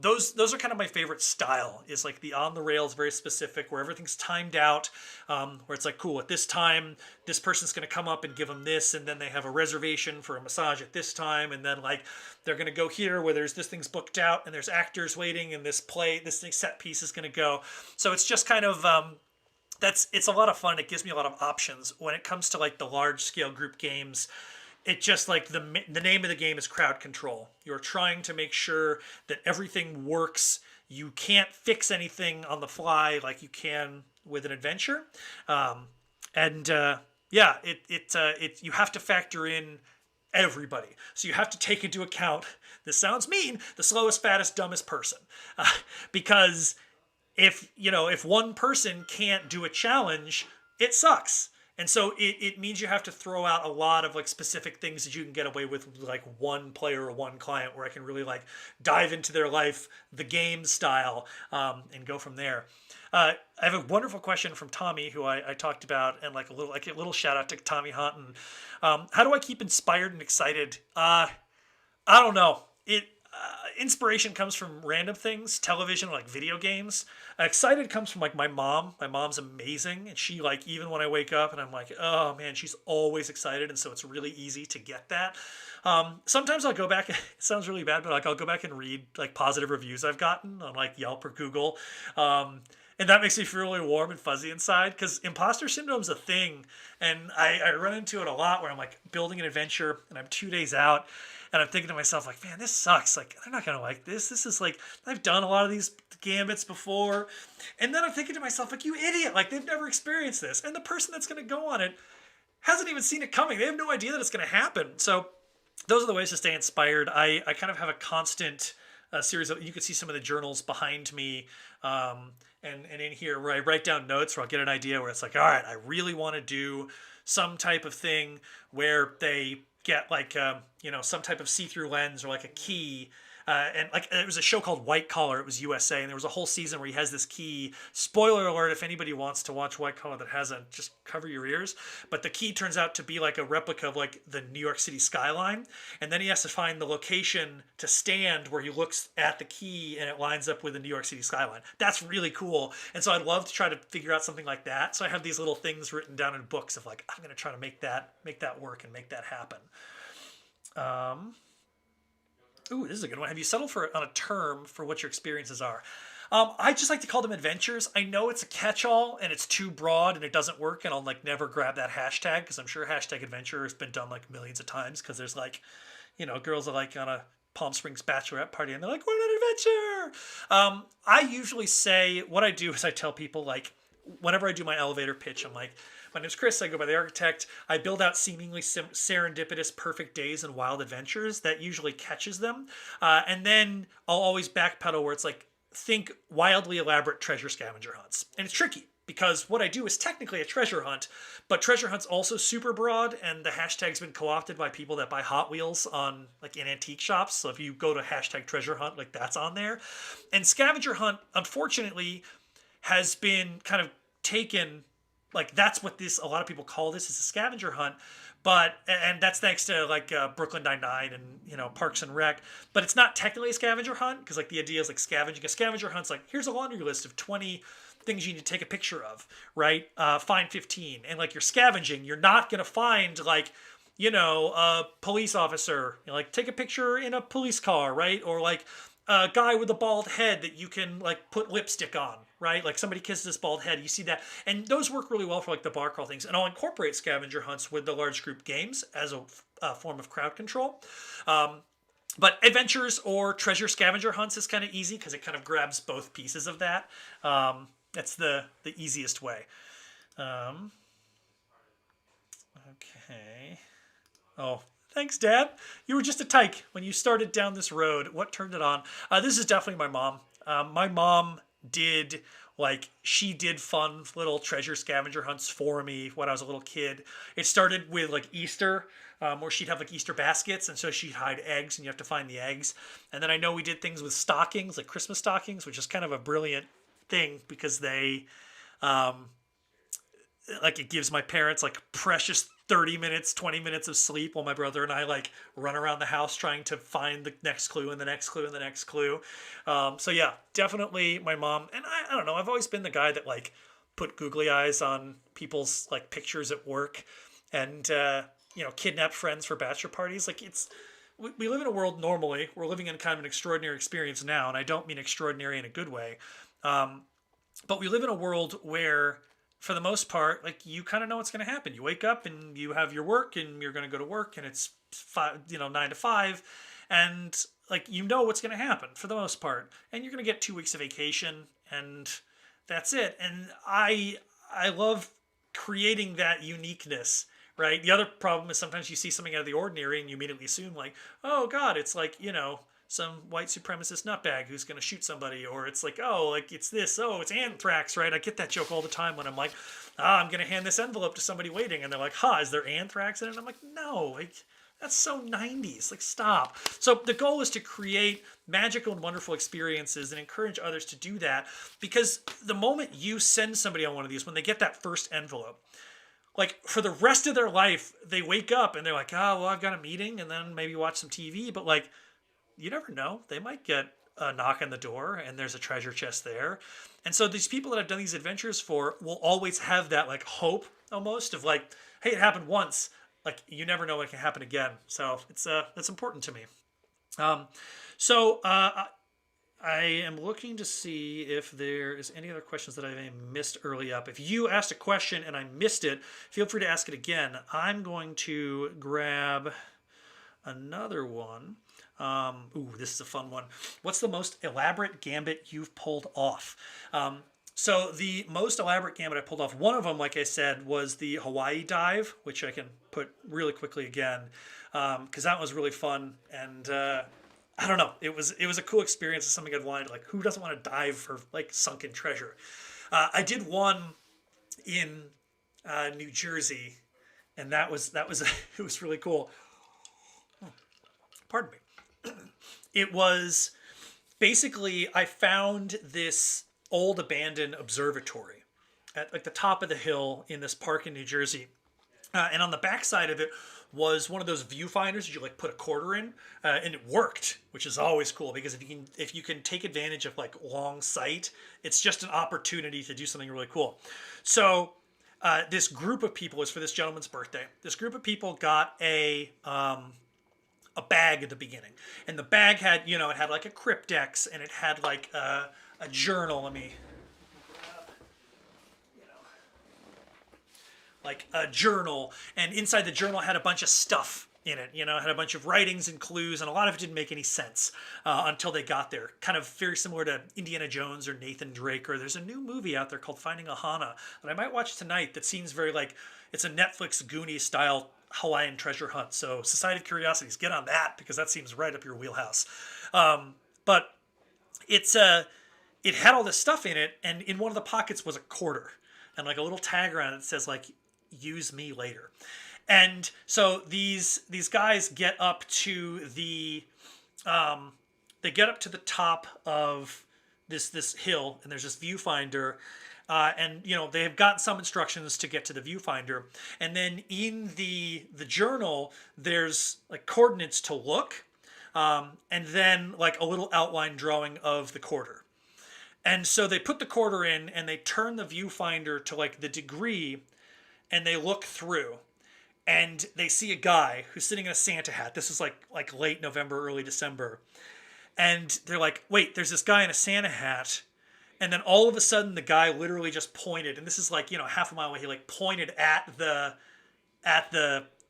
Those are kind of my favorite style, is like the on the rails, very specific, where everything's timed out, where it's like, cool, at this time, this person's going to come up and give them this, and then they have a reservation for a massage at this time, and then like they're going to go here where there's this thing's booked out and there's actors waiting, and this set piece is going to go. So it's just kind of it's a lot of fun. It gives me a lot of options when it comes to like the large scale group games. It just like the name of the game is crowd control. You're trying to make sure that everything works. You can't fix anything on the fly like you can with an adventure. You have to factor in everybody. So you have to take into account, this sounds mean, the slowest, fattest, dumbest person. Because if one person can't do a challenge, it sucks. And so it means you have to throw out a lot of like specific things that you can get away with like one player or one client, where I can really like dive into their life, the game style, and go from there. I have a wonderful question from Tommy, who I talked about, and like a little shout out to Tommy Hunton. How do I keep inspired and excited? I don't know. Inspiration comes from random things, television, like video games. Excited comes from like my mom. My mom's amazing, and she like, even when I wake up and I'm like, oh man, she's always excited, and so it's really easy to get that. Sometimes I'll go back. It sounds really bad, but like I'll go back and read like positive reviews I've gotten on like Yelp or Google. And that makes me feel really warm and fuzzy inside, because imposter syndrome's a thing, and I run into it a lot where I'm like building an adventure and I'm 2 days out, and I'm thinking to myself like, man, this sucks. Like, they're not gonna like this. This is like, I've done a lot of these gambits before, and then I'm thinking to myself like, you idiot! Like, they've never experienced this, and the person that's gonna go on it hasn't even seen it coming. They have no idea that it's gonna happen. So those are the ways to stay inspired. I kind of have a constant series of, you can see some of the journals behind me, and in here where I write down notes, where I'll get an idea where it's like, all right, I really want to do some type of thing where they get like some type of see-through lens or like a key. And like, it was a show called White Collar. It was USA, and there was a whole season where he has this key. Spoiler alert: if anybody wants to watch White Collar that hasn't, just cover your ears. But the key turns out to be like a replica of like the New York City skyline, and then he has to find the location to stand where he looks at the key, and it lines up with the New York City skyline. That's really cool, and so I'd love to try to figure out something like that. So I have these little things written down in books of like, I'm going to try to make that work and make that happen. Ooh, this is a good one. Have you settled on a term for what your experiences are? I just like to call them adventures. I know it's a catch-all and it's too broad and it doesn't work, and I'll like never grab that hashtag, because I'm sure hashtag adventure has been done like millions of times, because there's like, girls are like on a Palm Springs bachelorette party and they're like, we're on an adventure. I usually say, what I do is I tell people, like, whenever I do my elevator pitch, I'm like, my name's Chris, I go by the architect. I build out seemingly serendipitous, perfect days and wild adventures that usually catches them. And then I'll always backpedal where it's like, think wildly elaborate treasure scavenger hunts. And it's tricky, because what I do is technically a treasure hunt, but treasure hunt's also super broad, and the hashtag's been co-opted by people that buy Hot Wheels on like in antique shops. So if you go to hashtag treasure hunt, like that's on there. And scavenger hunt, unfortunately, has been kind of taken, like that's what a lot of people call this, is a scavenger hunt, and that's thanks to like Brooklyn Nine-Nine and Parks and Rec, but it's not technically a scavenger hunt, because like the idea is like scavenging. A scavenger hunt's like, here's a laundry list of 20 things you need to take a picture of, right? Find 15, and like you're scavenging, you're not gonna find like a police officer, like take a picture in a police car, right? Or like a guy with a bald head that you can like put lipstick on, right? Like somebody kisses this bald head, you see that. And those work really well for like the bar crawl things. And I'll incorporate scavenger hunts with the large group games as a form of crowd control. But adventures or treasure scavenger hunts is kind of easy, because it kind of grabs both pieces of that. That's the easiest way. Okay. Oh, thanks, Dad. You were just a tyke when you started down this road. What turned it on? This is definitely my mom. My mom she did fun little treasure scavenger hunts for me when I was a little kid. It started with like Easter, where she'd have like Easter baskets, and so she'd hide eggs, and you have to find the eggs. And then I know we did things with stockings, like Christmas stockings, which is kind of a brilliant thing, because they like, it gives my parents like precious 30 minutes, 20 minutes of sleep, while my brother and I like run around the house trying to find the next clue and the next clue and the next clue. So yeah, definitely my mom. And I don't know, I've always been the guy that like put googly eyes on people's like pictures at work, and kidnap friends for bachelor parties. Like, we live in a world, normally we're living in kind of an extraordinary experience now, and I don't mean extraordinary in a good way. But we live in a world where, for the most part, like, you kind of know what's going to happen. You wake up and you have your work, and you're going to go to work, and it's 9 to 5, and like, what's going to happen for the most part, and you're going to get 2 weeks of vacation, and that's it. And I love creating that uniqueness, right? The other problem is sometimes you see something out of the ordinary and you immediately assume like, oh God, it's like, some white supremacist nutbag who's going to shoot somebody, or it's like, oh, like it's this, oh, it's anthrax, right? I get that joke all the time when I'm like, I'm going to hand this envelope to somebody waiting, and they're like, is there anthrax in it? And I'm like, no, like that's so 90s. Like, stop. So the goal is to create magical and wonderful experiences and encourage others to do that, because the moment you send somebody on one of these, when they get that first envelope, like for the rest of their life, they wake up and they're like, well, I've got a meeting and then maybe watch some TV. But like, you never know. They might get a knock on the door and there's a treasure chest there. And so these people that I've done these adventures for will always have that like hope almost of like, hey, it happened once. Like you never know what can happen again. So that's important to me. Um, so I am looking to see if there is any other questions that I may have missed early up. If you asked a question and I missed it, feel free to ask it again. I'm going to grab another one. This is a fun one. What's the most elaborate gambit you've pulled off? So the most elaborate gambit I pulled off, one of them, like I said, was the Hawaii dive, which I can put really quickly again, because that was really fun. And I don't know, it was a cool experience. It's something I'd wanted. Like, who doesn't want to dive for like sunken treasure? I did one in New Jersey, and that was it was really cool. Pardon me. It was basically, I found this old abandoned observatory at like the top of the hill in this park in New Jersey. And on the backside of it was one of those viewfinders that you like put a quarter in, and it worked, which is always cool because if you can take advantage of like long sight, it's just an opportunity to do something really cool. So this group of people, was for this gentleman's birthday. This group of people got a bag at the beginning, and the bag had, it had like a cryptex, and it had like a journal. Let me grab, like a journal, and inside the journal had a bunch of stuff in it. Had a bunch of writings and clues, and a lot of it didn't make any sense until they got there. Kind of very similar to Indiana Jones or Nathan Drake, or there's a new movie out there called Finding Ohana that I might watch tonight that seems very like it's a Netflix Goonies style Hawaiian treasure hunt. So Society of Curiosities, get on that because that seems right up your wheelhouse. But it had all this stuff in it, and in one of the pockets was a quarter and like a little tag around it that says like, use me later. And so these guys get up to the top of this hill, and there's this viewfinder. And they have gotten some instructions to get to the viewfinder, and then in the journal there's like coordinates to look, and then like a little outline drawing of the quarter. And so they put the quarter in, and they turn the viewfinder to like the degree, and they look through, and they see a guy who's sitting in a Santa hat. This is like late November, early December, and they're like, wait, there's this guy in a Santa hat. And then all of a sudden, the guy literally just pointed, and this is like, half a mile away. He like pointed at the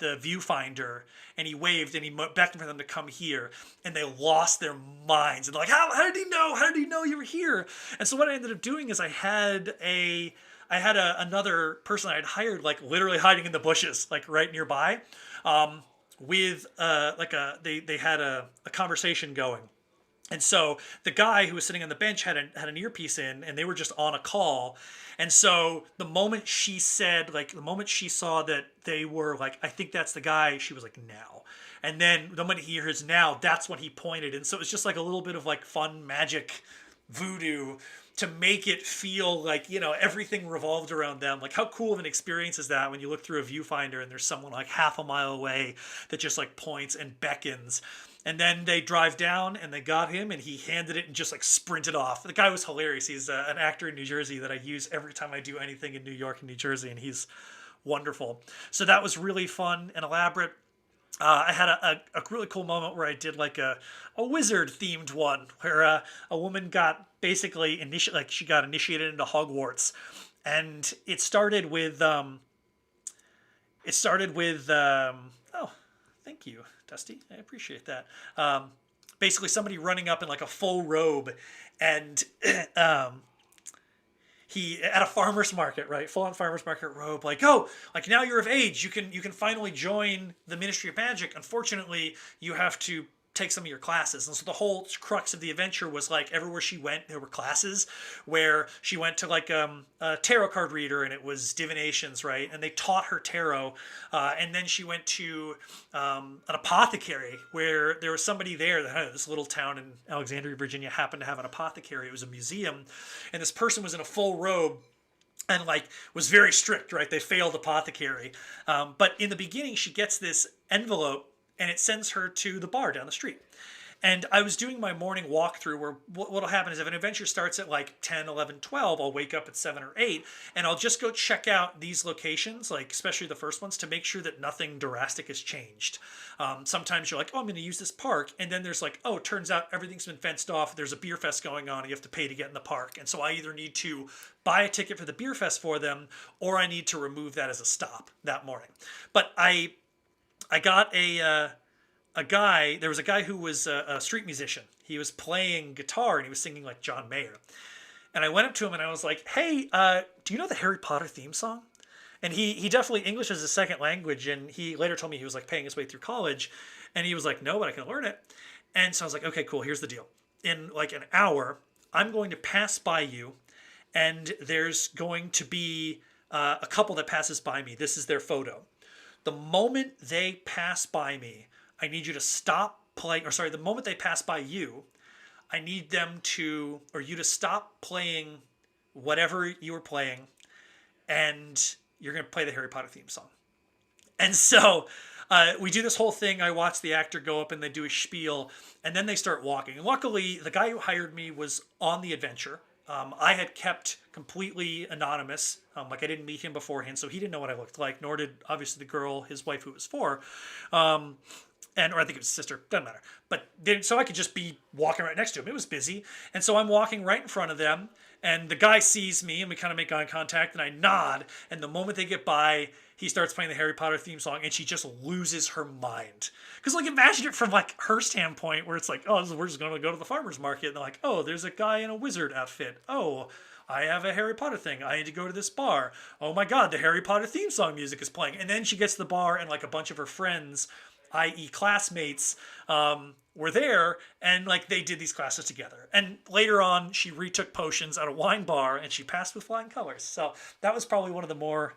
viewfinder, and he waved, and he beckoned for them to come here. And they lost their minds, and they're like, how did he know? How did he know you were here? And so what I ended up doing is I had another person I had hired, like literally hiding in the bushes, like right nearby, with they had a conversation going. And so the guy who was sitting on the bench had an earpiece in, and they were just on a call. And so the moment she saw that they were like, I think that's the guy, she was like, now. And then the moment he hears now, that's when he pointed. And so it's just like a little bit of like fun magic voodoo to make it feel like, everything revolved around them. Like, how cool of an experience is that when you look through a viewfinder and there's someone like half a mile away that just like points and beckons. And then they drive down, and they got him, and he handed it and just like sprinted off. The guy was hilarious. He's an actor in New Jersey that I use every time I do anything in New York and New Jersey, and he's wonderful. So that was really fun and elaborate. I had a really cool moment where I did like a wizard themed one where a woman got basically she got initiated into Hogwarts, and it started with oh, thank you, Dusty. I appreciate that. Basically somebody running up in like a full robe, and he at a farmer's market, right, full on farmer's market robe, like, oh, like now you're of age, you can finally join the Ministry of Magic. Unfortunately, you have to take some of your classes. And so the whole crux of the adventure was like everywhere she went, there were classes where she went to like a tarot card reader and it was divinations, right? And they taught her tarot. And then she went to an apothecary where there was somebody there that this little town in Alexandria, Virginia happened to have an apothecary. It was a museum. And this person was in a full robe and like was very strict, right? They failed apothecary. But in the beginning, she gets this envelope and it sends her to the bar down the street. And I was doing my morning walkthrough where what'll happen is if an adventure starts at like 10, 11, 12, I'll wake up at 7 or 8 and I'll just go check out these locations, like especially the first ones, to make sure that nothing drastic has changed. Sometimes you're like, oh, I'm going to use this park. And then there's like, oh, it turns out everything's been fenced off. There's a beer fest going on and you have to pay to get in the park. And so I either need to buy a ticket for the beer fest for them or I need to remove that as a stop that morning. But I got a guy. There was a guy who was a street musician. He was playing guitar and he was singing like John Mayer. And I went up to him and I was like, "Hey, do you know the Harry Potter theme song?" And he definitely English is a second language. And he later told me he was like paying his way through college, and he was like, "No, but I can learn it." And so I was like, "Okay, cool. Here's the deal. In like an hour, I'm going to pass by you, and there's going to be a couple that passes by me. This is their photo. The moment they pass by me, I need you to stop playing, or sorry, the moment they pass by you, I need them to, or you to stop playing whatever you were playing, and you're going to play the Harry Potter theme song." And so we do this whole thing. I watch the actor go up and they do a spiel, and then they start walking. And luckily, the guy who hired me was on the adventure. I had kept completely anonymous. Like I didn't meet him beforehand, so he didn't know what I looked like, nor did obviously the girl, his wife, who it was for. And or I think it was his sister, doesn't matter. But then, so I could just be walking right next to him. It was busy, and so I'm walking right in front of them, and the guy sees me, and we kind of make eye contact, and I nod, and the moment they get by, he starts playing the Harry Potter theme song, and she just loses her mind. Because like imagine it from like her standpoint, where it's like, oh, we're just going to go to the farmer's market, and they're like, oh, there's a guy in a wizard outfit. Oh, I have a Harry Potter thing. I need to go to this bar. Oh my God, the Harry Potter theme song music is playing. And then she gets to the bar, and like a bunch of her friends, i.e. classmates, were there, and like they did these classes together. And later on, she retook potions at a wine bar, and she passed with flying colors. So that was probably one of the more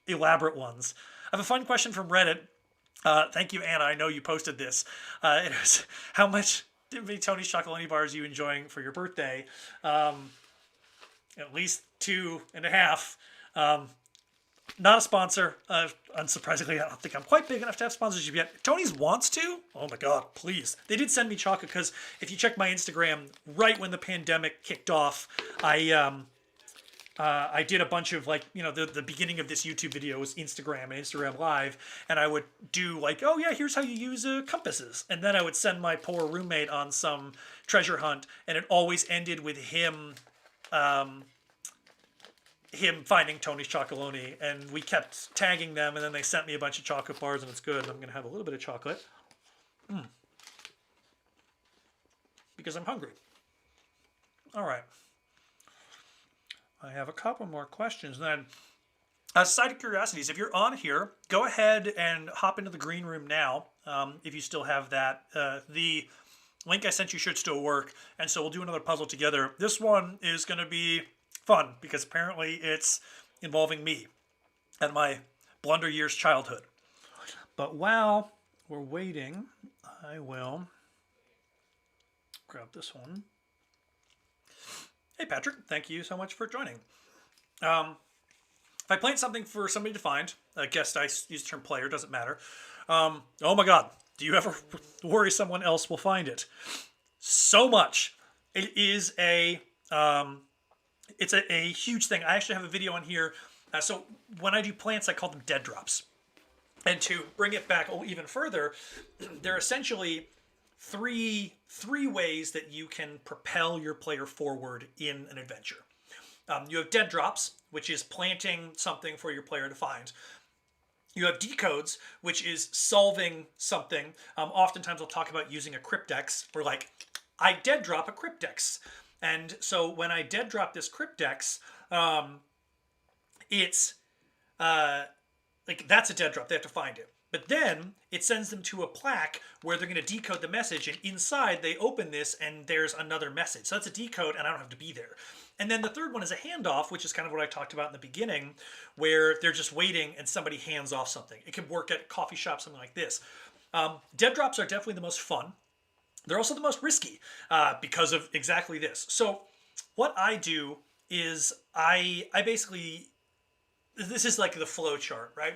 elaborate ones. I have a fun question from Reddit. Thank you, Anna. I know you posted this. It was, how many Tony's Chocolonely bars are you enjoying for your birthday? At least 2.5. Not a sponsor. Unsurprisingly, I don't think I'm quite big enough to have sponsorship yet. Tony's wants to. Oh my God, please. They did send me chocolate because if you check my Instagram, right when the pandemic kicked off, I did a bunch of like, the beginning of this YouTube video was Instagram and Instagram Live. And I would do like, oh yeah, here's how you use compasses. And then I would send my poor roommate on some treasure hunt. And it always ended with him finding Tony's Chocolonely, and we kept tagging them, and then they sent me a bunch of chocolate bars, and it's good. And I'm going to have a little bit of chocolate. Because I'm hungry. All right. I have a couple more questions. Then, side of curiosities, if you're on here, go ahead and hop into the green room now, if you still have that. The link I sent you should still work, and so we'll do another puzzle together. This one is going to be fun because apparently it's involving me and my blunder years childhood. But while we're waiting, I will grab this one. Hey Patrick, thank you so much for joining. If I plant something for somebody to find, I guess I use the term player, doesn't matter. Oh my God, do you ever worry someone else will find it? So much. It is it's a huge thing. I actually have a video on here. So when I do plants, I call them dead drops. And to bring it back even further, there are essentially three ways that you can propel your player forward in an adventure. You have dead drops, which is planting something for your player to find. You have decodes, which is solving something. Oftentimes I'll talk about using a cryptex, where like, I dead drop a cryptex. And so when I dead drop this cryptex, Um, it's uh, like that's a dead drop. They have to find it. But then it sends them to a plaque where they're going to decode the message, and inside they open this, and there's another message. So that's a decode, and I don't have to be there. And then the third one is a handoff, which is kind of what I talked about in the beginning, where they're just waiting and somebody hands off something. It could work at a coffee shop, something like this. Dead drops are definitely the most fun. They're also the most risky because of exactly this. So what I do is I basically, this is like the flow chart, right?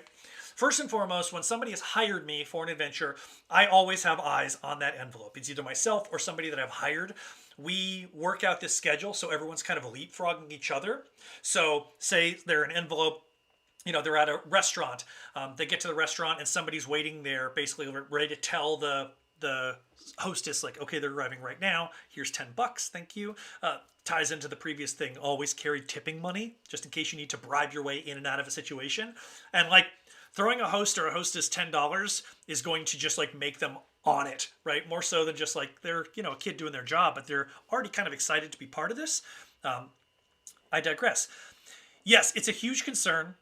First and foremost, when somebody has hired me for an adventure, I always have eyes on that envelope. It's either myself or somebody that I've hired. We work out this schedule so everyone's kind of leapfrogging each other. So, say they're an envelope, they're at a restaurant. They get to the restaurant and somebody's waiting there, basically ready to tell the hostess, like, okay, they're arriving right now. Here's $10, thank you. Ties into the previous thing. Always carry tipping money, just in case you need to bribe your way in and out of a situation. And like throwing a host or a hostess $10 is going to just like make them on it, right? More so than just like they're a kid doing their job, but they're already kind of excited to be part of this. I digress. Yes, it's a huge concern.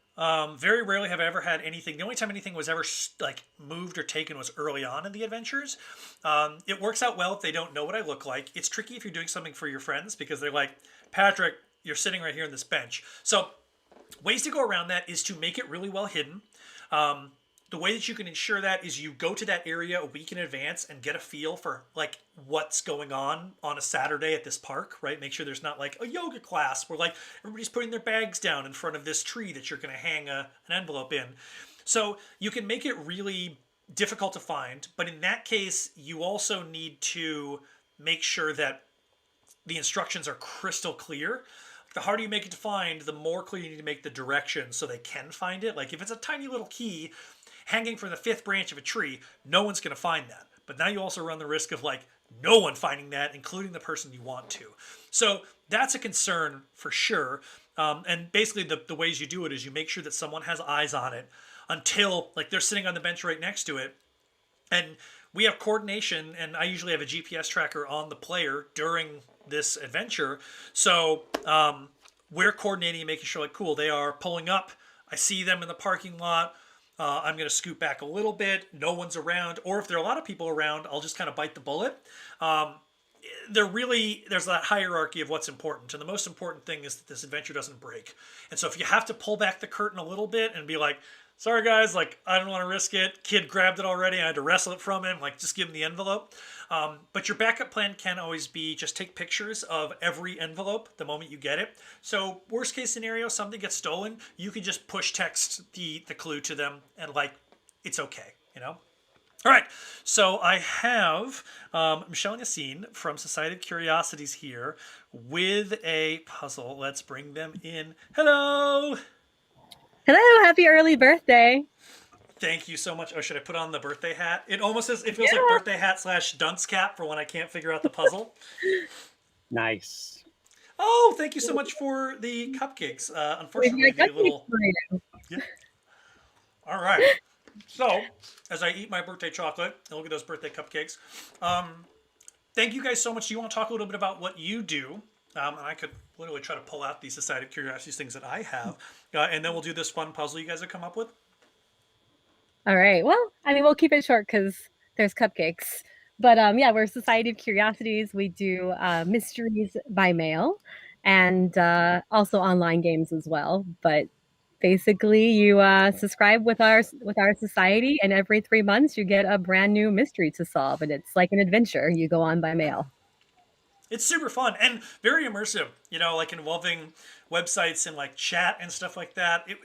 Very rarely have I ever had anything. The only time anything was ever like moved or taken was early on in the adventures. It works out well if they don't know what I look like. It's tricky if you're doing something for your friends because they're like, Patrick, you're sitting right here on this bench. So ways to go around that is to make it really well hidden. The way that you can ensure that is you go to that area a week in advance and get a feel for like what's going on a Saturday at this park, right? Make sure there's not like a yoga class where like everybody's putting their bags down in front of this tree that you're going to hang an envelope in. So you can make it really difficult to find, but in that case, you also need to make sure that the instructions are crystal clear. The harder you make it to find, the more clear you need to make the directions so they can find it. Like if it's a tiny little key hanging from the fifth branch of a tree, no one's going to find that. But now you also run the risk of like no one finding that, including the person you want to. So that's a concern for sure. And basically the ways you do it is you make sure that someone has eyes on it until like they're sitting on the bench right next to it. And we have coordination, and I usually have a GPS tracker on the player during this adventure. So we're coordinating and making sure like, cool, they are pulling up. I see them in the parking lot. I'm going to scoot back a little bit. No one's around. Or if there are a lot of people around, I'll just kind of bite the bullet. There's that hierarchy of what's important. And the most important thing is that this adventure doesn't break. And so if you have to pull back the curtain a little bit and be like, sorry guys, like I don't want to risk it. Kid grabbed it already. I had to wrestle it from him. Like just give him the envelope. But your backup plan can always be just take pictures of every envelope the moment you get it. So worst case scenario, something gets stolen, you can just push text the clue to them and like, it's okay, All right, so I have Michelle and Yassine from Society of Curiosities here with a puzzle. Let's bring them in. Hello! Hello, happy early birthday. Thank you so much. Oh, should I put on the birthday hat? It feels like birthday hat / dunce cap for when I can't figure out the puzzle. Nice. Oh, thank you so much for the cupcakes. Unfortunately, the little. Yeah. All right. So, as I eat my birthday chocolate and look at those birthday cupcakes, thank you guys so much. Do you want to talk a little bit about what you do? And I could literally try to pull out the Society of Curiosities things that I have, and then we'll do this fun puzzle you guys have come up with. All right. Well, I mean, we'll keep it short because there's cupcakes. But yeah, we're Society of Curiosities. We do mysteries by mail and also online games as well. But basically, you subscribe with our society, and every 3 months you get a brand new mystery to solve, and it's like an adventure. You go on by mail. It's super fun and very immersive, like involving websites and like chat and stuff like that. It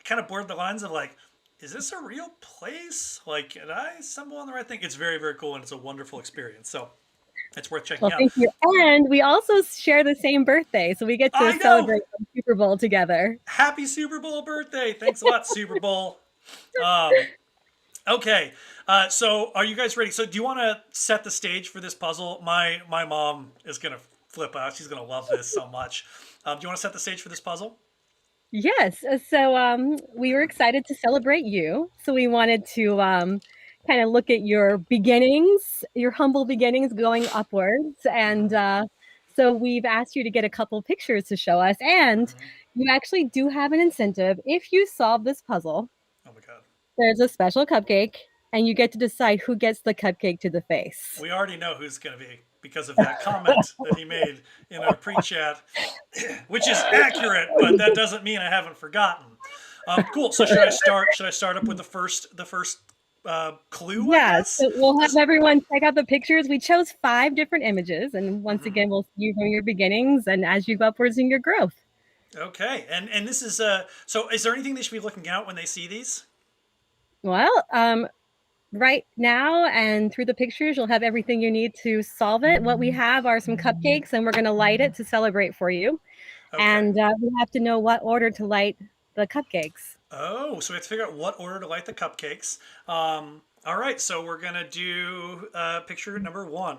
kind of blurred the lines of like, is this a real place? Like, did I stumble on the right thing? It's very, very cool and it's a wonderful experience. So it's worth checking out. Thank you. And we also share the same birthday, so we get to celebrate the Super Bowl together. Happy Super Bowl birthday. Thanks a lot, Super Bowl. Okay. So are you guys ready? So do you want to set the stage for this puzzle? My mom is going to flip out. She's going to love this so much. Do you want to set the stage for this puzzle? Yes. So we were excited to celebrate you. So we wanted to kind of look at your beginnings, your humble beginnings going upwards, and So we've asked you to get a couple pictures to show us, and you actually do have an incentive. If you solve this puzzle, Oh my God. there's a special cupcake, and you get to decide who gets the cupcake to the face. We already know who's going to be because of that comment that he made in our pre-chat, which is accurate, but that doesn't mean I haven't forgotten. Cool. So should I start? Should I start up with the first clue? I Yeah, guess. so we'll have everyone check out the pictures. We chose 5 different images, and once again, we'll see you from your beginnings and as you go upwards in your growth. Okay. And this is so. Is there anything they should be looking out when they see these? Well, right now and through the pictures, you'll have everything you need to solve it. What we have are some cupcakes, and we're going to light it to celebrate for you. Okay. And we have to know what order to light the cupcakes. Oh, so we have to figure out what order to light the cupcakes. All right, so we're gonna do picture number 1.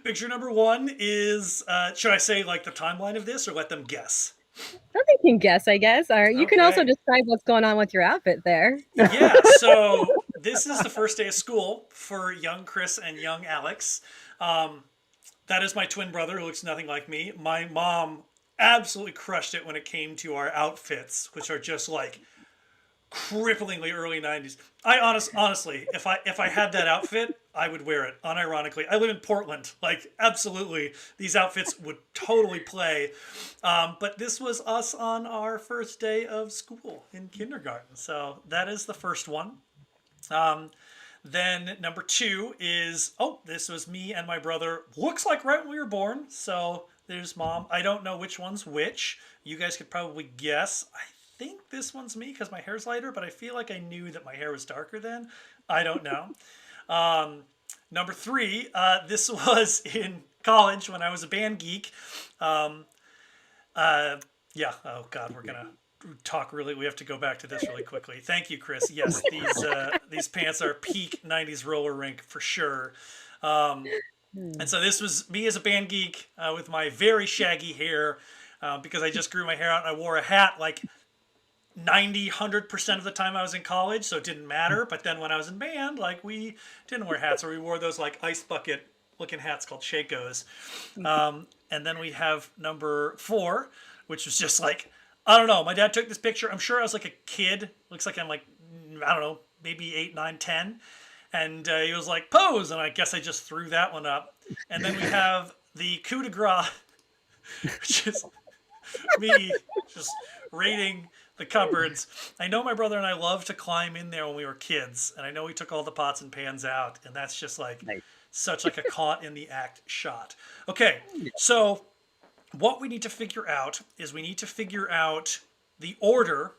Picture number 1 is, should I say like the timeline of this or let them guess? So they can guess, I guess. Or you can also Okay. describe what's going on with your outfit there. Yeah, so this is the first day of school for young Chris and young Alex. That is my twin brother who looks nothing like me. My mom absolutely crushed it when it came to our outfits, which are just like cripplingly early 90s. I honestly, if I had that outfit, I would wear it unironically. I live in Portland. Like, absolutely, these outfits would totally play. But this was us on our first day of school in kindergarten. So that is the first one. Then number 2 is, this was me and my brother. Looks like right when we were born. So there's mom. I don't know which one's which. You guys could probably guess. I think this one's me because my hair's lighter, but I feel like I knew that my hair was darker then. I don't know. Number 3, this was in college when I was a band geek. Yeah. Oh God, we're gonna talk really. We have to go back to this really quickly. Thank you, Chris. Yes, these pants are peak '90s roller rink for sure. And so this was me as a band geek with my very shaggy hair because I just grew my hair out and I wore a hat like 100% of the time I was in college, so it didn't matter. But then when I was in band, like, we didn't wear hats, or we wore those like ice bucket looking hats called Shakos. And then we have number 4, which was just like, I don't know. My dad took this picture. I'm sure I was like a kid. Looks like I'm like, I don't know, maybe 8, 9, 10. And he was like, pose. And I guess I just threw that one up. And then we have the coup de grace, which is me just raiding the cupboards. I know my brother and I loved to climb in there when we were kids. And I know we took all the pots and pans out. And that's just like such like a caught in the act shot. Okay, so what we need to figure out is we need to figure out the order.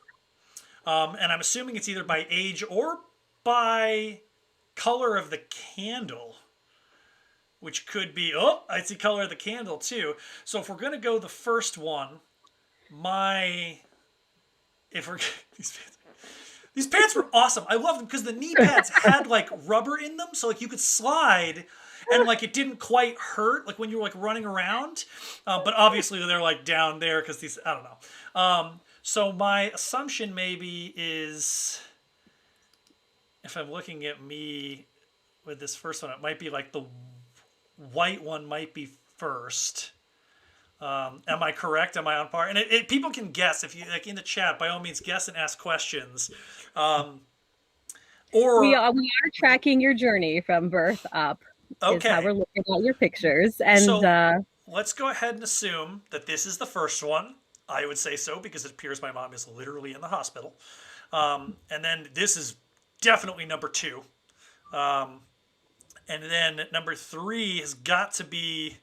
And I'm assuming it's either by age or by color of the candle, which could be, I see color of the candle too. So if we're going to go the first one, these pants were awesome. I loved them because the knee pads had like rubber in them. So like you could slide and like it didn't quite hurt like when you were like running around. But obviously they're like down there because these, I don't know. So my assumption maybe is, if I'm looking at me with this first one, it might be like the white one might be first. Am I correct? Am I on par? And people can guess if you like in the chat. By all means, guess and ask questions. Or we are tracking your journey from birth up. Is how we're looking at your pictures. And so, let's go ahead and assume that this is the first one. I would say so because it appears my mom is literally in the hospital. And then this is definitely number 2. And then number 3 has got to be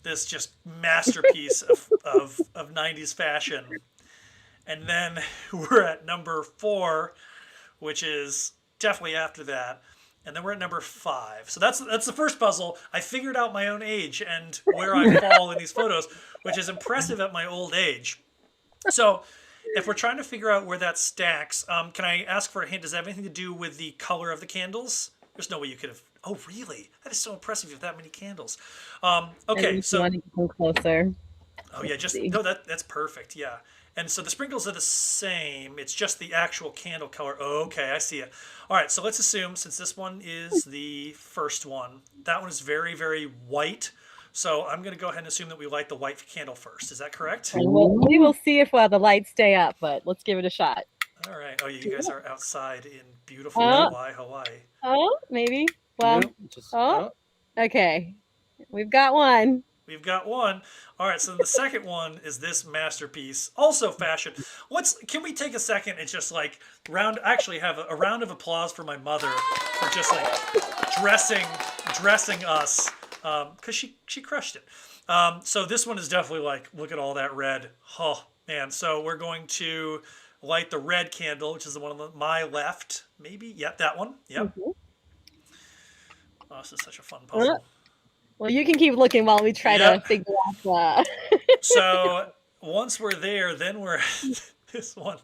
this just masterpiece of 90s fashion. And then we're at number 4, which is definitely after that. And then we're at number 5. So that's the first puzzle. I figured out my own age and where I fall in these photos, which is impressive at my old age. So if we're trying to figure out where that stacks, can I ask for a hint? Does that have anything to do with the color of the candles? There's no way you could have. Oh, really? That is so impressive. You have that many candles. Okay, so you want to come closer. Oh yeah, just no. That's perfect. Yeah, And so the sprinkles are the same. It's just the actual candle color. Oh, okay, I see it. All right, so let's assume since this one is the first one, that one is very, very white. So I'm going to go ahead and assume that we light the white candle first. Is that correct? And we will see if the lights stay up, but let's give it a shot. All right. Oh, you guys are outside in beautiful Uh, Hawaii. Oh, maybe. Well, No, just, oh, okay. We've got one. We've got one. All right, so the second one is this masterpiece, also fashion. Can we take a second and just like actually have a round of applause for my mother for just like dressing us, because she crushed it. So this one is definitely like, look at all that red. Oh man. So we're going to light the red candle, which is the one on my left, maybe. Yep, that one. Yep. Mm-hmm. Oh, this is such a fun puzzle. Well, you can keep looking while we try to figure out So once we're there, then we're at this one,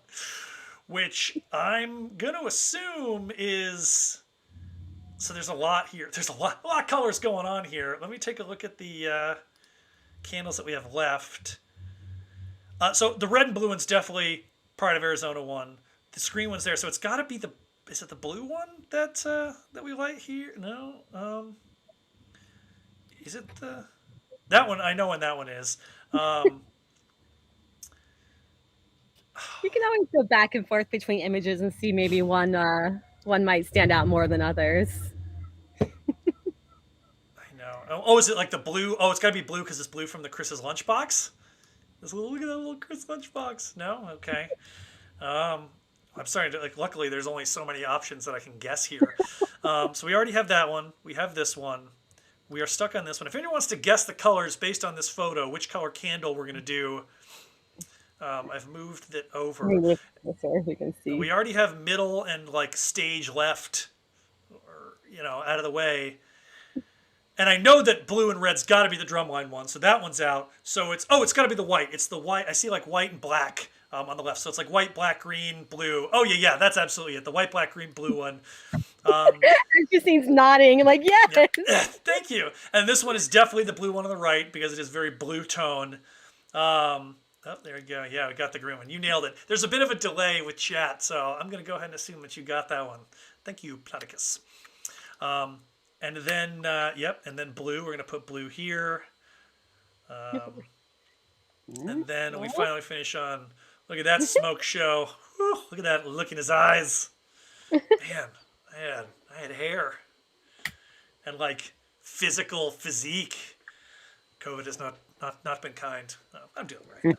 which I'm gonna assume is. So there's a lot here. There's a lot of colors going on here. Let me take a look at the candles that we have left. So the red and blue one's definitely part of Arizona one. The screen one's there, so it's got to be the. Is it the blue one that we light here? No. Is it that one? I know when that one is. You can always go back and forth between images and see maybe one might stand out more than others. I know. Oh, is it like the blue? Oh, it's got to be blue because it's blue from the Chris's lunchbox. Look at that little Chris lunchbox. No, okay. I'm starting to like. Luckily, there's only so many options that I can guess here. So we already have that one. We have this one. We are stuck on this one. If anyone wants to guess the colors based on this photo, which color candle we're going to do, I've moved it over. We can see. We already have middle and like stage left, or out of the way. And I know that blue and red's got to be the drumline one, so that one's out. So it's got to be the white. It's the white. I see like white and black on the left. So it's like white, black, green, blue. Oh yeah, that's absolutely it. The white, black, green, blue one. Justine's nodding, like yes. Yeah. Thank you. And this one is definitely the blue one on the right because it is very blue tone. Oh, there we go. Yeah, we got the green one. You nailed it. There's a bit of a delay with chat, so I'm going to go ahead and assume that you got that one. Thank you, Platicus. And then, and then blue. We're going to put blue here. And then we finally finish on, look at that smoke show. Whew, look at that look in his eyes. Man, I had hair. And like physique. COVID has not been kind. I'm doing right.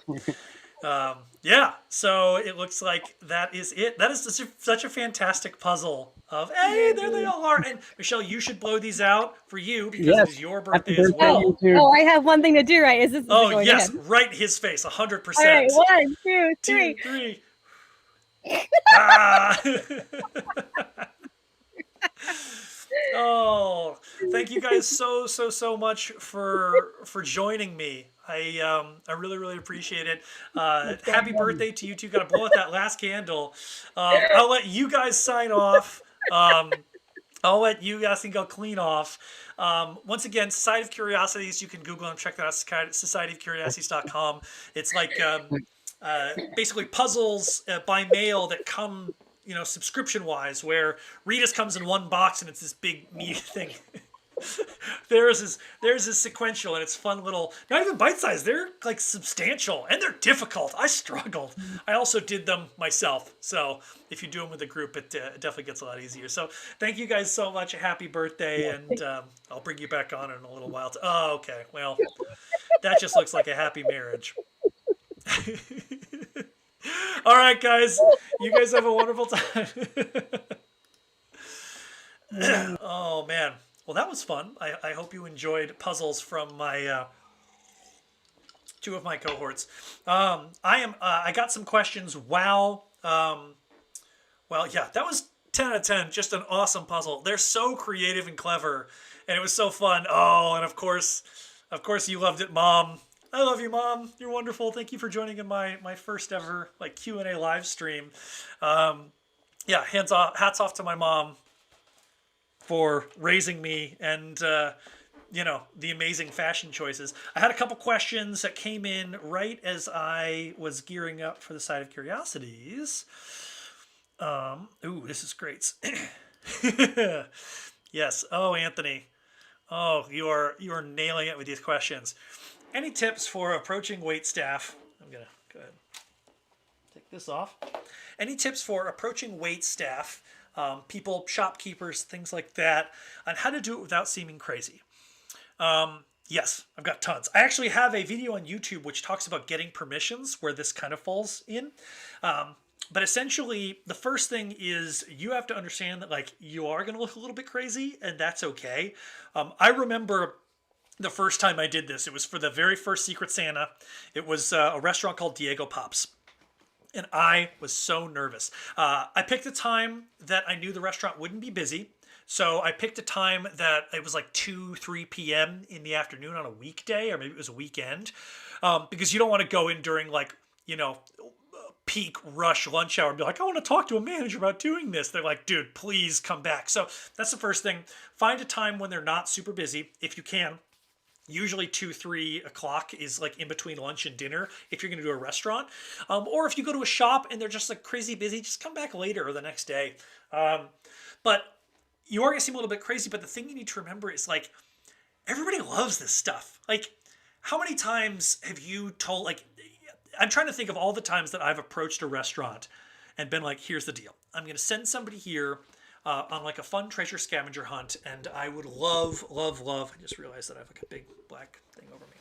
So it looks like that is it. That is such a fantastic puzzle of, hey, there they all are. And Michelle, you should blow these out for you because it is your birthday as well. Oh, I have one thing to do, right? Is this? Oh, yes, ahead? Right in his face, 100%. All right, 1, 2, 3. 2, 3. Ah! Oh, thank you guys so much for joining me. I really appreciate it. Happy birthday to you two. Got to blow out that last candle. I'll let you guys sign off. I'll let you guys can go clean off. Once again, Society of Curiosities, you can Google them, check that out, societyofcuriosities.com. It's like basically puzzles by mail that come, subscription wise, where Rita's comes in one box and it's this big meaty thing. Theirs is sequential and it's fun little, not even bite sized, they're like substantial and they're difficult. I struggled. I also did them myself. So if you do them with a group, it definitely gets a lot easier. So thank you guys so much. Happy birthday. And I'll bring you back on in a little while. Oh, okay. Well, that just looks like a happy marriage. All right, guys. You guys have a wonderful time. Oh, man. Well, that was fun. I hope you enjoyed puzzles from my two of my cohorts. I got some questions. Wow. Well, yeah, that was 10 out of 10. Just an awesome puzzle. They're so creative and clever, and it was so fun. Oh, and of course, you loved it, Mom. I love you, Mom. You're wonderful. Thank you for joining in my first ever like Q&A live stream. Hats off to my mom for raising me and the amazing fashion choices. I had a couple questions that came in right as I was gearing up for the side of curiosities. Ooh, this is great. Yes. Oh, Anthony. Oh, you are nailing it with these questions. Any tips for approaching wait staff? I'm gonna go ahead and take this off. Any tips for approaching wait staff, people, shopkeepers, things like that, on how to do it without seeming crazy? Yes, I've got tons. I actually have a video on YouTube which talks about getting permissions, where this kind of falls in. But essentially, the first thing is you have to understand that like you are going to look a little bit crazy, and that's okay. I remember the first time I did this. It was for the very first Secret Santa. It was a restaurant called Diego Pops. And I was so nervous. I picked a time that I knew the restaurant wouldn't be busy. So I picked a time that it was like 2, 3 p.m. in the afternoon on a weekday, or maybe it was a weekend. Because you don't want to go in during like, peak rush lunch hour and be like, I want to talk to a manager about doing this. They're like, dude, please come back. So that's the first thing. Find a time when they're not super busy, if you can. Usually 2, 3 o'clock is like in between lunch and dinner if you're going to do a restaurant. Or if you go to a shop and they're just like crazy busy, just come back later or the next day. But you are going to seem a little bit crazy, but the thing you need to remember is like, everybody loves this stuff. Like, how many times have you told, like, I'm trying to think of all the times that I've approached a restaurant and been like, here's the deal. I'm going to send somebody here on like a fun treasure scavenger hunt, and I would love, I just realized that I have like a big black thing over me.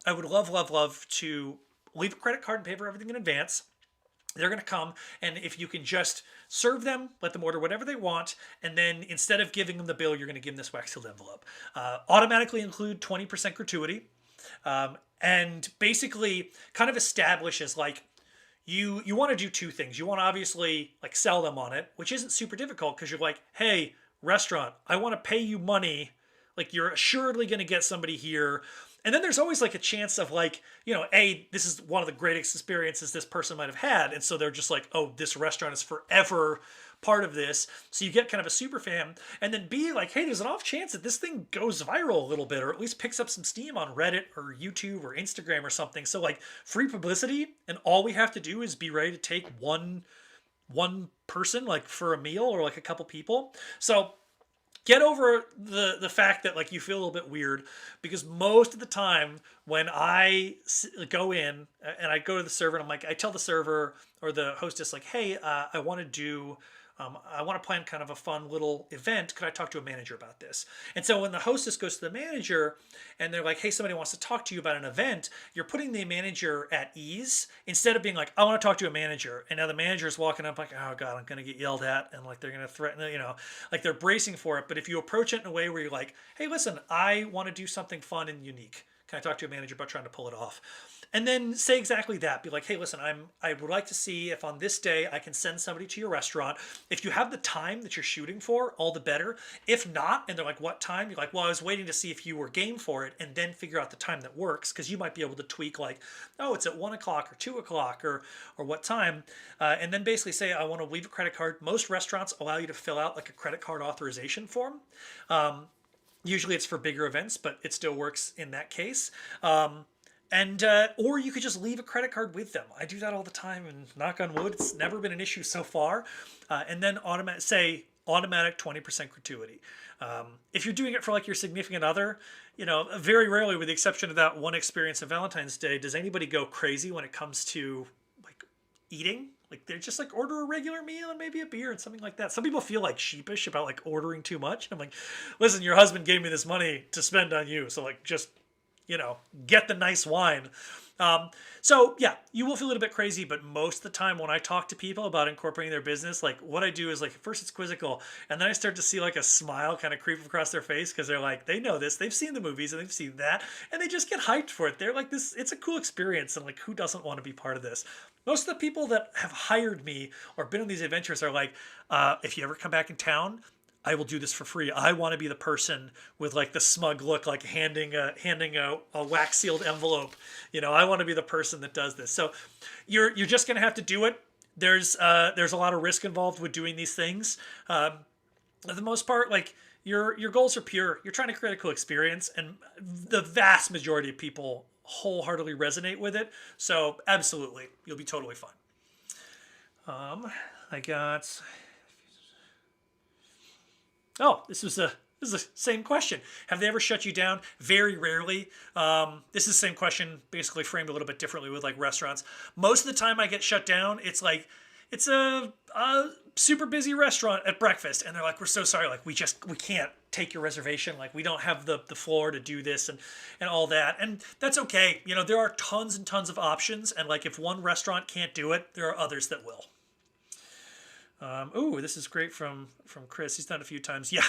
I would love to leave a credit card and pay for everything in advance. They're going to come, and if you can just serve them, let them order whatever they want, and then instead of giving them the bill, you're going to give them this wax-sealed envelope. Automatically include 20% gratuity, and basically kind of establishes like, you want to do two things. You want to obviously like sell them on it, which isn't super difficult because you're like, hey, restaurant, I want to pay you money. Like, you're assuredly going to get somebody here. And then there's always like a chance of like, this is one of the greatest experiences this person might have had. And so they're just like, oh, this restaurant is forever part of this. So you get kind of a super fan. And then B, like, hey, there's an off chance that this thing goes viral a little bit, or at least picks up some steam on Reddit or YouTube or Instagram or something. So like, free publicity, and all we have to do is be ready to take one person like for a meal, or like a couple people. So get over the fact that like you feel a little bit weird, because most of the time when I go in and I go to the server and I'm like, I tell the server or the hostess like, hey, I want to plan kind of a fun little event. Could I talk to a manager about this? And so when the hostess goes to the manager and they're like, hey, somebody wants to talk to you about an event, you're putting the manager at ease instead of being like, I want to talk to a manager. And now the manager is walking up like, oh God, I'm going to get yelled at. And like, they're going to threaten, like they're bracing for it. But if you approach it in a way where you're like, hey, listen, I want to do something fun and unique. Can I talk to a manager about trying to pull it off? And then say exactly that. Be like, hey, listen, I would like to see if on this day I can send somebody to your restaurant. If you have the time that you're shooting for, all the better. If not, and they're like, what time? You're like, well, I was waiting to see if you were game for it, and then figure out the time that works, because you might be able to tweak like, oh, it's at 1 o'clock or 2 o'clock or what time. And then basically say, I want to leave a credit card. Most restaurants allow you to fill out like a credit card authorization form. Usually it's for bigger events, but it still works in that case. Or you could just leave a credit card with them. I do that all the time, and knock on wood, it's never been an issue so far. And then automatic 20% gratuity. If you're doing it for like your significant other, very rarely, with the exception of that one experience of Valentine's Day, does anybody go crazy when it comes to like eating. Like, they're just like, order a regular meal and maybe a beer and something like that. Some people feel like sheepish about like ordering too much. I'm like, listen, your husband gave me this money to spend on you, so like, just get the nice wine. So yeah, you will feel a little bit crazy, but most of the time when I talk to people about incorporating their business, like what I do is like, first it's quizzical, and then I start to see like a smile kind of creep across their face, because they're like, they know this, they've seen the movies and they've seen that, and they just get hyped for it. They're like, this, it's a cool experience, and like, who doesn't want to be part of this? Most of the people that have hired me or been on these adventures are like, if you ever come back in town, I will do this for free. I want to be the person with like the smug look, like handing a wax sealed envelope. I want to be the person that does this. So you're just going to have to do it. There's a lot of risk involved with doing these things. For the most part, like, your goals are pure. You're trying to create a cool experience, and the vast majority of people wholeheartedly resonate with it. So absolutely, you'll be totally fine. I got. Oh, this is the same question. Have they ever shut you down? Very rarely. This is the same question, basically framed a little bit differently with like restaurants. Most of the time I get shut down, it's like it's a super busy restaurant at breakfast, and they're like, "We're so sorry, like we can't take your reservation. Like we don't have the floor to do this and all that." And that's okay. You know, there are tons and tons of options, and like if one restaurant can't do it, there are others that will. Ooh, this is great from Chris. He's done it a few times. Yeah,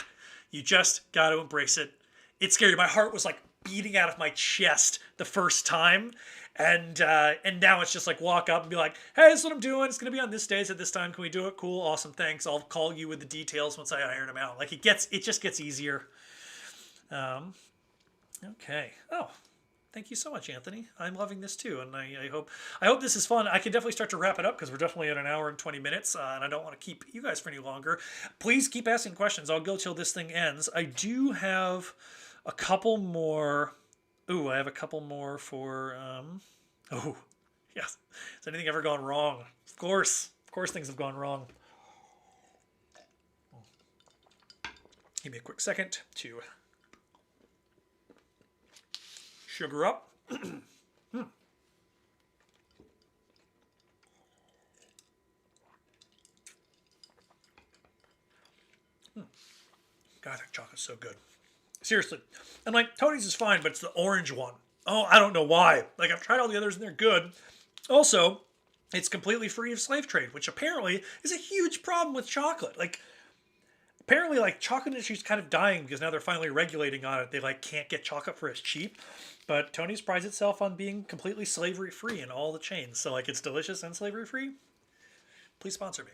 you just got to embrace it. It's scary. My heart was like beating out of my chest the first time, and now it's just like walk up and be like, "Hey, this is what I'm doing. It's gonna be on this days at this time. Can we do it? Cool, awesome, thanks. I'll call you with the details once I iron them out." Like it just gets easier. Okay. Oh, thank you so much, Anthony. I'm loving this too, and I hope this is fun. I can definitely start to wrap it up because we're definitely at an hour and 20 minutes, and I don't want to keep you guys for any longer. Please keep asking questions. I'll go till this thing ends. I do have a couple more. Ooh, I have a couple more for. Oh, yes. Has anything ever gone wrong? Of course, things have gone wrong. Give me a quick second to sugar up. God, that chocolate's so good. Seriously. And like, Tony's is fine, but it's the orange one. Oh, I don't know why. Like, I've tried all the others and they're good. Also, it's completely free of slave trade, which apparently is a huge problem with chocolate. Like, apparently, like, chocolate industry's kind of dying because now they're finally regulating on it. They, like, can't get chocolate for as cheap. But Tony's prides itself on being completely slavery free in all the chains. So, like, it's delicious and slavery free. Please sponsor me.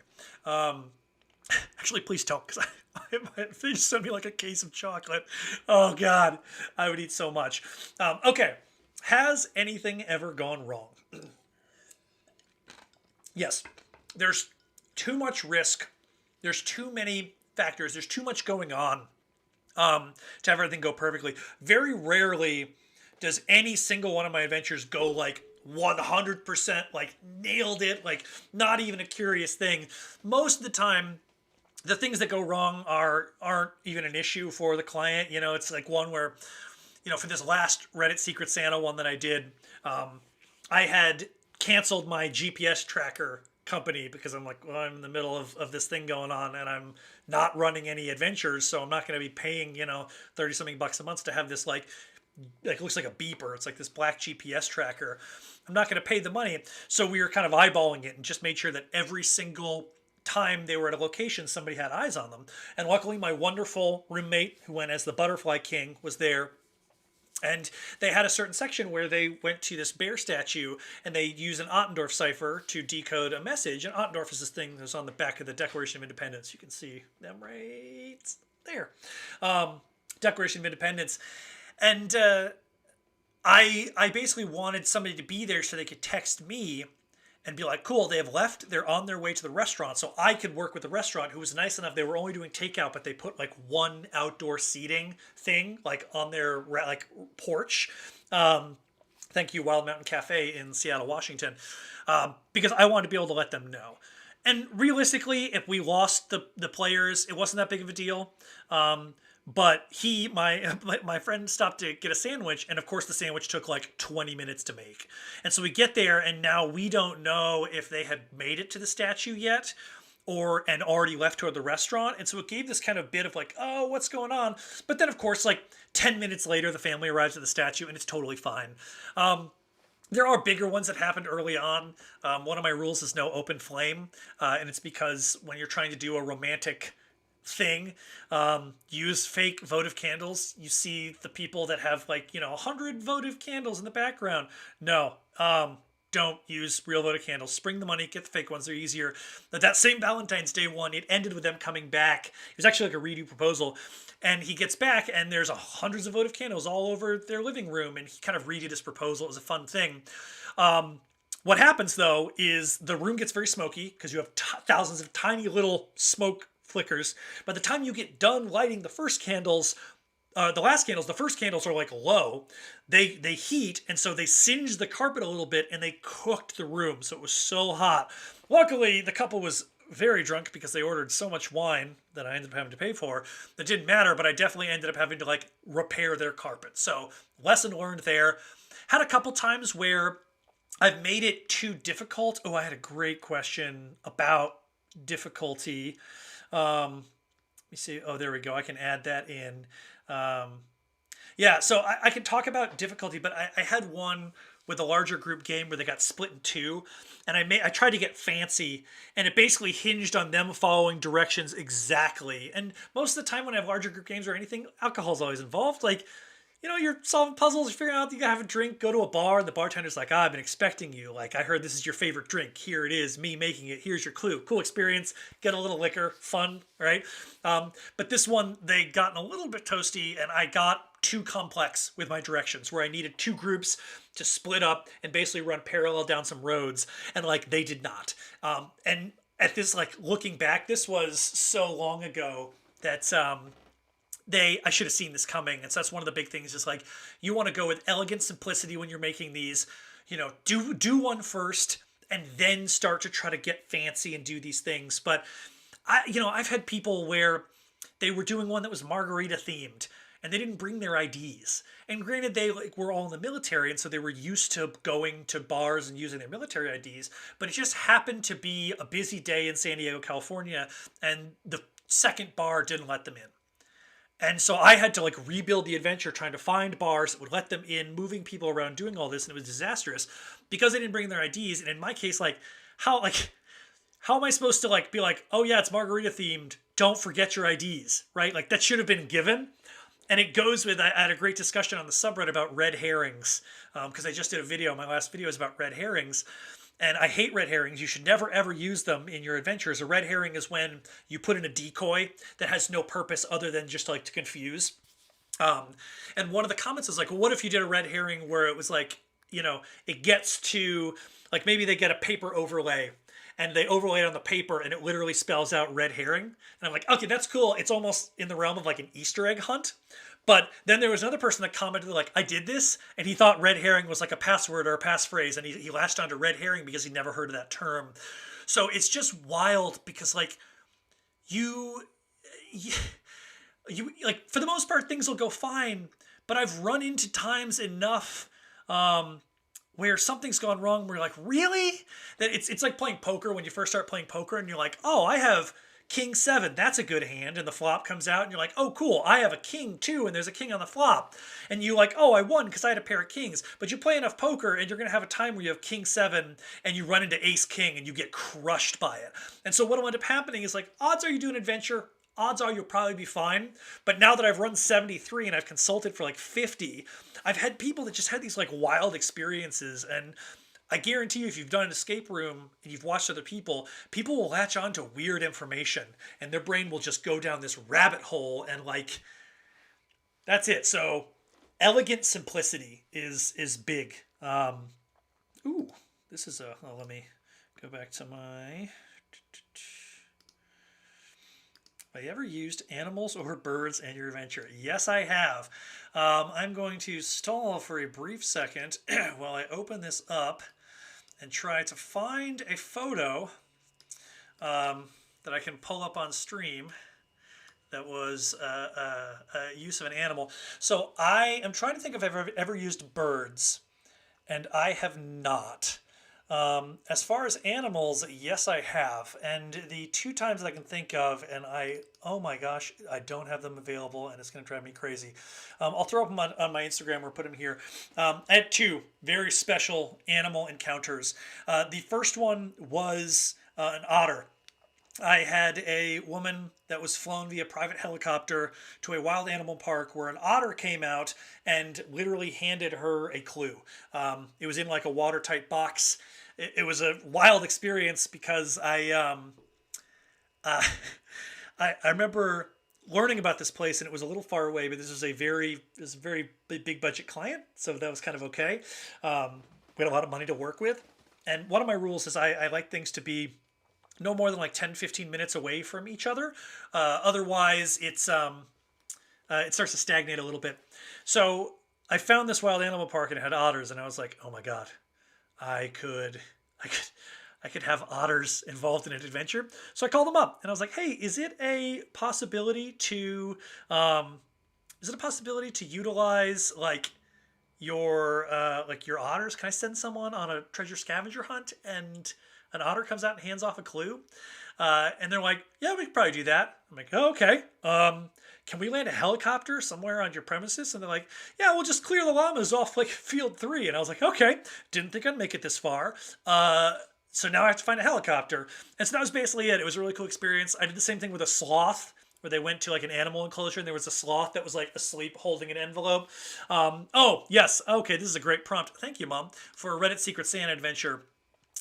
Actually, please don't, because if they just send me like a case of chocolate, oh God, I would eat so much. Okay, has anything ever gone wrong? Yes, there's too much risk. There's too many factors. There's too much going on to have everything go perfectly. Very rarely does any single one of my adventures go like 100%, like nailed it, like not even a curious thing. Most of the time, the things that go wrong aren't even an issue for the client. You know, it's like one where, you know, for this last Reddit Secret Santa one that I did, I had canceled my GPS tracker company because I'm like, well, I'm in the middle of this thing going on and I'm not running any adventures, so I'm not going to be paying, you know, 30 something bucks a month to have this like it looks like a beeper. It's like this black GPS tracker. I'm not going to pay the money. So we were kind of eyeballing it and just made sure that every single time they were at a location, somebody had eyes on them. And luckily, my wonderful roommate, who went as the Butterfly King, was there. And they had a certain section where they went to this bear statue and they used an Ottendorf cipher to decode a message. And Ottendorf is this thing that's on the back of the Declaration of Independence. You can see them right there. Declaration of Independence. And I basically wanted somebody to be there so they could text me and be like, cool, they have left. They're on their way to the restaurant. So I could work with the restaurant, who was nice enough. They were only doing takeout, but they put like one outdoor seating thing like on their like porch. Thank you, Wild Mountain Cafe in Seattle, Washington, because I wanted to be able to let them know. And realistically, if we lost the players, it wasn't that big of a deal. But my friend stopped to get a sandwich, and of course the sandwich took like 20 minutes to make. And so we get there, and now we don't know if they had made it to the statue yet, and already left toward the restaurant. And so it gave this kind of bit of like, oh, what's going on? But then of course, like 10 minutes later, the family arrives at the statue, and it's totally fine. There are bigger ones that happened early on. One of my rules is no open flame, and it's because when you're trying to do a romantic thing, use fake votive candles. You see the people that have like, 100 votive candles in the background. No, don't use real votive candles. Spring the money, get the fake ones. They're easier. But that same Valentine's Day one, it ended with them coming back. It was actually like a redo proposal. And he gets back and there's hundreds of votive candles all over their living room. And he kind of redid his proposal. It was a fun thing. What happens though is the room gets very smoky because you have thousands of tiny little smoke flickers. By the time you get done lighting the first candles, the first candles are like low. They heat, and so they singed the carpet a little bit, and they cooked the room, so it was so hot. Luckily, the couple was very drunk because they ordered so much wine that I ended up having to pay for. That didn't matter, but I definitely ended up having to like repair their carpet. So lesson learned there. Had a couple times where I've made it too difficult. Oh, I had a great question about difficulty. Let me see. Oh, there we go. I can add that in. Yeah, so I can talk about difficulty, but I had one with a larger group game where they got split in two, and I tried to get fancy, and it basically hinged on them following directions exactly. And most of the time when I have larger group games or anything, alcohol's always involved. Like, you're solving puzzles, you're figuring out you gotta have a drink, go to a bar, and the bartender's like, I've been expecting you. Like, I heard this is your favorite drink. Here it is, me making it. Here's your clue. Cool experience. Get a little liquor. Fun, right? But this one, they gotten a little bit toasty, and I got too complex with my directions, where I needed two groups to split up and basically run parallel down some roads, and, like, they did not. And at this, like, looking back, this was so long ago that... I should have seen this coming. And so that's one of the big things is like, you want to go with elegant simplicity when you're making these, do one first and then start to try to get fancy and do these things. But I've had people where they were doing one that was margarita themed and they didn't bring their IDs. And granted, they were all in the military, and so they were used to going to bars and using their military IDs, but it just happened to be a busy day in San Diego, California, and the second bar didn't let them in. And so I had to like rebuild the adventure trying to find bars that would let them in, moving people around, doing all this, and it was disastrous because they didn't bring their IDs. And in my case, how am I supposed to be like, oh yeah, it's margarita themed, don't forget your IDs, right? Like that should have been given. And it goes with, I had a great discussion on the subreddit about red herrings, because I just did a video, my last video is about red herrings. And I hate red herrings. You should never, ever use them in your adventures. A red herring is when you put in a decoy that has no purpose other than just to confuse. And one of the comments is like, well, what if you did a red herring where it was like, it gets to, like maybe they get a paper overlay and they overlay it on the paper and it literally spells out red herring. And I'm like, okay, that's cool. It's almost in the realm of like an Easter egg hunt. But then there was another person that commented like, I did this, and he thought red herring was like a password or a passphrase, and he latched onto red herring because he never heard of that term. So it's just wild because you like for the most part things will go fine, but I've run into times enough where something's gone wrong where you're like, really? That it's like playing poker when you first start playing poker and you're like, oh, I have King 7, that's a good hand, and the flop comes out, and you're like, oh, cool, I have a king too, and there's a king on the flop. And you like, oh, I won because I had a pair of kings. But you play enough poker, and you're going to have a time where you have King 7, and you run into Ace King, and you get crushed by it. And so what will end up happening is like, odds are you do an adventure, odds are you'll probably be fine. But now that I've run 73 and I've consulted for like 50, I've had people that just had these like wild experiences, and I guarantee you, if you've done an escape room and you've watched other people, people will latch on to weird information and their brain will just go down this rabbit hole and that's it. So elegant simplicity is big. Ooh, this is let me go back to my... Have I ever used animals or birds in your adventure? Yes, I have. I'm going to stall for a brief second while I open this up and try to find a photo that I can pull up on stream that was a use of an animal. So I am trying to think if I've ever used birds, and I have not. As far as animals, yes, I have. And the two times that I can think of, and oh my gosh, I don't have them available, and it's going to drive me crazy. I'll throw them on my Instagram or put them here. I had two very special animal encounters. The first one was an otter. I had a woman that was flown via private helicopter to a wild animal park where an otter came out and literally handed her a clue. It was in like a watertight box. It was a wild experience because I remember learning about this place, and it was a little far away, but this was a very big budget client, so that was kind of okay. We had a lot of money to work with, and one of my rules is I like things to be no more than like 10-15 minutes away from each other. Otherwise, it starts to stagnate a little bit. So I found this wild animal park and it had otters, and I was like, oh my god, I could, I could, I could have otters involved in an adventure. So I called them up and I was like, hey, is it a possibility to utilize like your otters? Can I send someone on a treasure scavenger hunt and an otter comes out and hands off a clue? And they're like, yeah, we could probably do that. I'm like, oh, okay. Can we land a helicopter somewhere on your premises? And they're like, yeah, we'll just clear the llamas off like field 3. And I was like, okay, didn't think I'd make it this far. So now I have to find a helicopter. And so that was basically it. It was a really cool experience. I did the same thing with a sloth, where they went to like an animal enclosure and there was a sloth that was like asleep holding an envelope. Oh, yes. Okay, this is a great prompt. Thank you, Mom. For a Reddit Secret Santa adventure,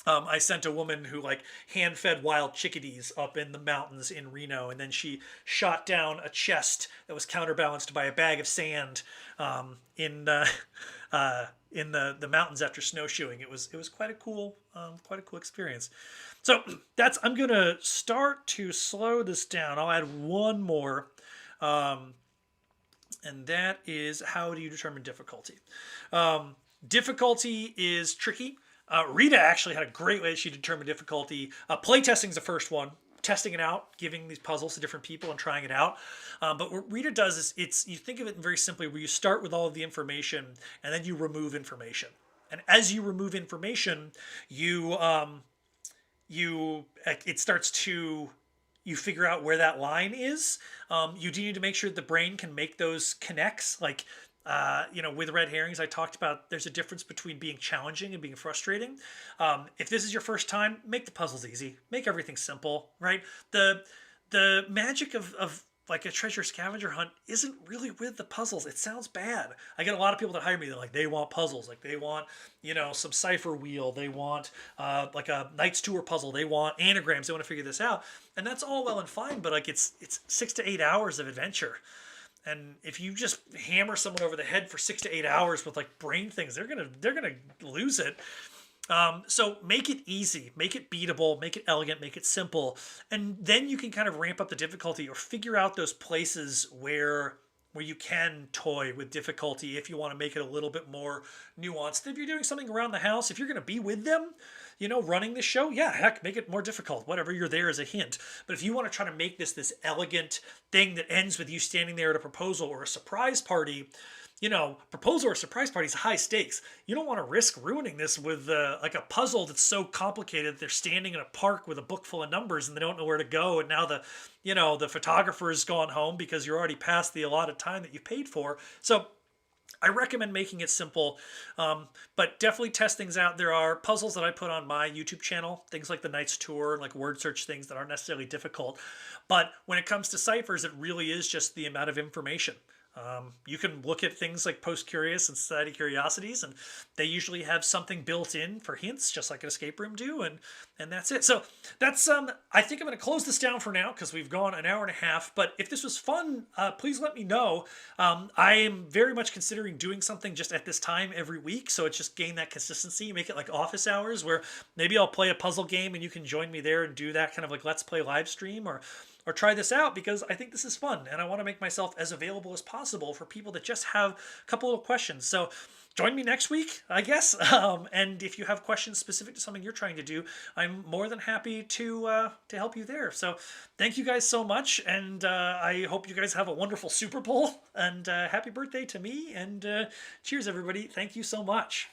I sent a woman who like hand fed wild chickadees up in the mountains in Reno, and then she shot down a chest that was counterbalanced by a bag of sand in the mountains after snowshoeing. It was quite a cool experience. So I'm gonna start to slow this down. I'll add one more, and that is, how do you determine difficulty? Difficulty is tricky. Rita actually had a great way she determined difficulty. Playtesting is the first one. Testing it out, giving these puzzles to different people and trying it out. But what Rita does is you think of it very simply, where you start with all of the information and then you remove information. And as you remove information, you figure out where that line is. You do need to make sure that the brain can make those connects. Like, with red herrings, I talked about there's a difference between being challenging and being frustrating. If this is your first time, make the puzzles easy. Make everything simple, right? The magic of like a treasure scavenger hunt isn't really with the puzzles. It sounds bad. I get a lot of people that hire me. They're like, they want puzzles. Like they want, some cipher wheel. They want like a Knight's Tour puzzle. They want anagrams. They want to figure this out. And that's all well and fine, but like it's 6 to 8 hours of adventure. And if you just hammer someone over the head for 6 to 8 hours with like brain things, they're gonna lose it. So make it easy, make it beatable, make it elegant, make it simple, and then you can kind of ramp up the difficulty or figure out those places where you can toy with difficulty if you want to make it a little bit more nuanced. If you're doing something around the house, if you're going to be with them, running the show, yeah, heck, make it more difficult. Whatever, you're there as a hint. But if you want to try to make this elegant thing that ends with you standing there at a proposal or a surprise party, proposal or surprise party is high stakes. You don't want to risk ruining this with like a puzzle that's so complicated that they're standing in a park with a book full of numbers and they don't know where to go. And now the photographer's gone home because you're already past the allotted time that you paid for. So I recommend making it simple, but definitely test things out. There are puzzles that I put on my YouTube channel, things like the Knight's Tour, like word search things that aren't necessarily difficult. But when it comes to ciphers, it really is just the amount of information. You can look at things like Post Curious and Society Curiosities, and they usually have something built in for hints, just like an escape room do, and that's it. So that's I think I'm going to close this down for now because we've gone an hour and a half. But if this was fun, please let me know. I am very much considering doing something just at this time every week, so it's just gain that consistency. Make it like office hours, where maybe I'll play a puzzle game and you can join me there and do that kind of like Let's Play live stream, or try this out, because I think this is fun and I want to make myself as available as possible for people that just have a couple little questions. So join me next week, I guess. And if you have questions specific to something you're trying to do, I'm more than happy to help you there. So thank you guys so much. And I hope you guys have a wonderful Super Bowl, and happy birthday to me. And cheers, everybody. Thank you so much.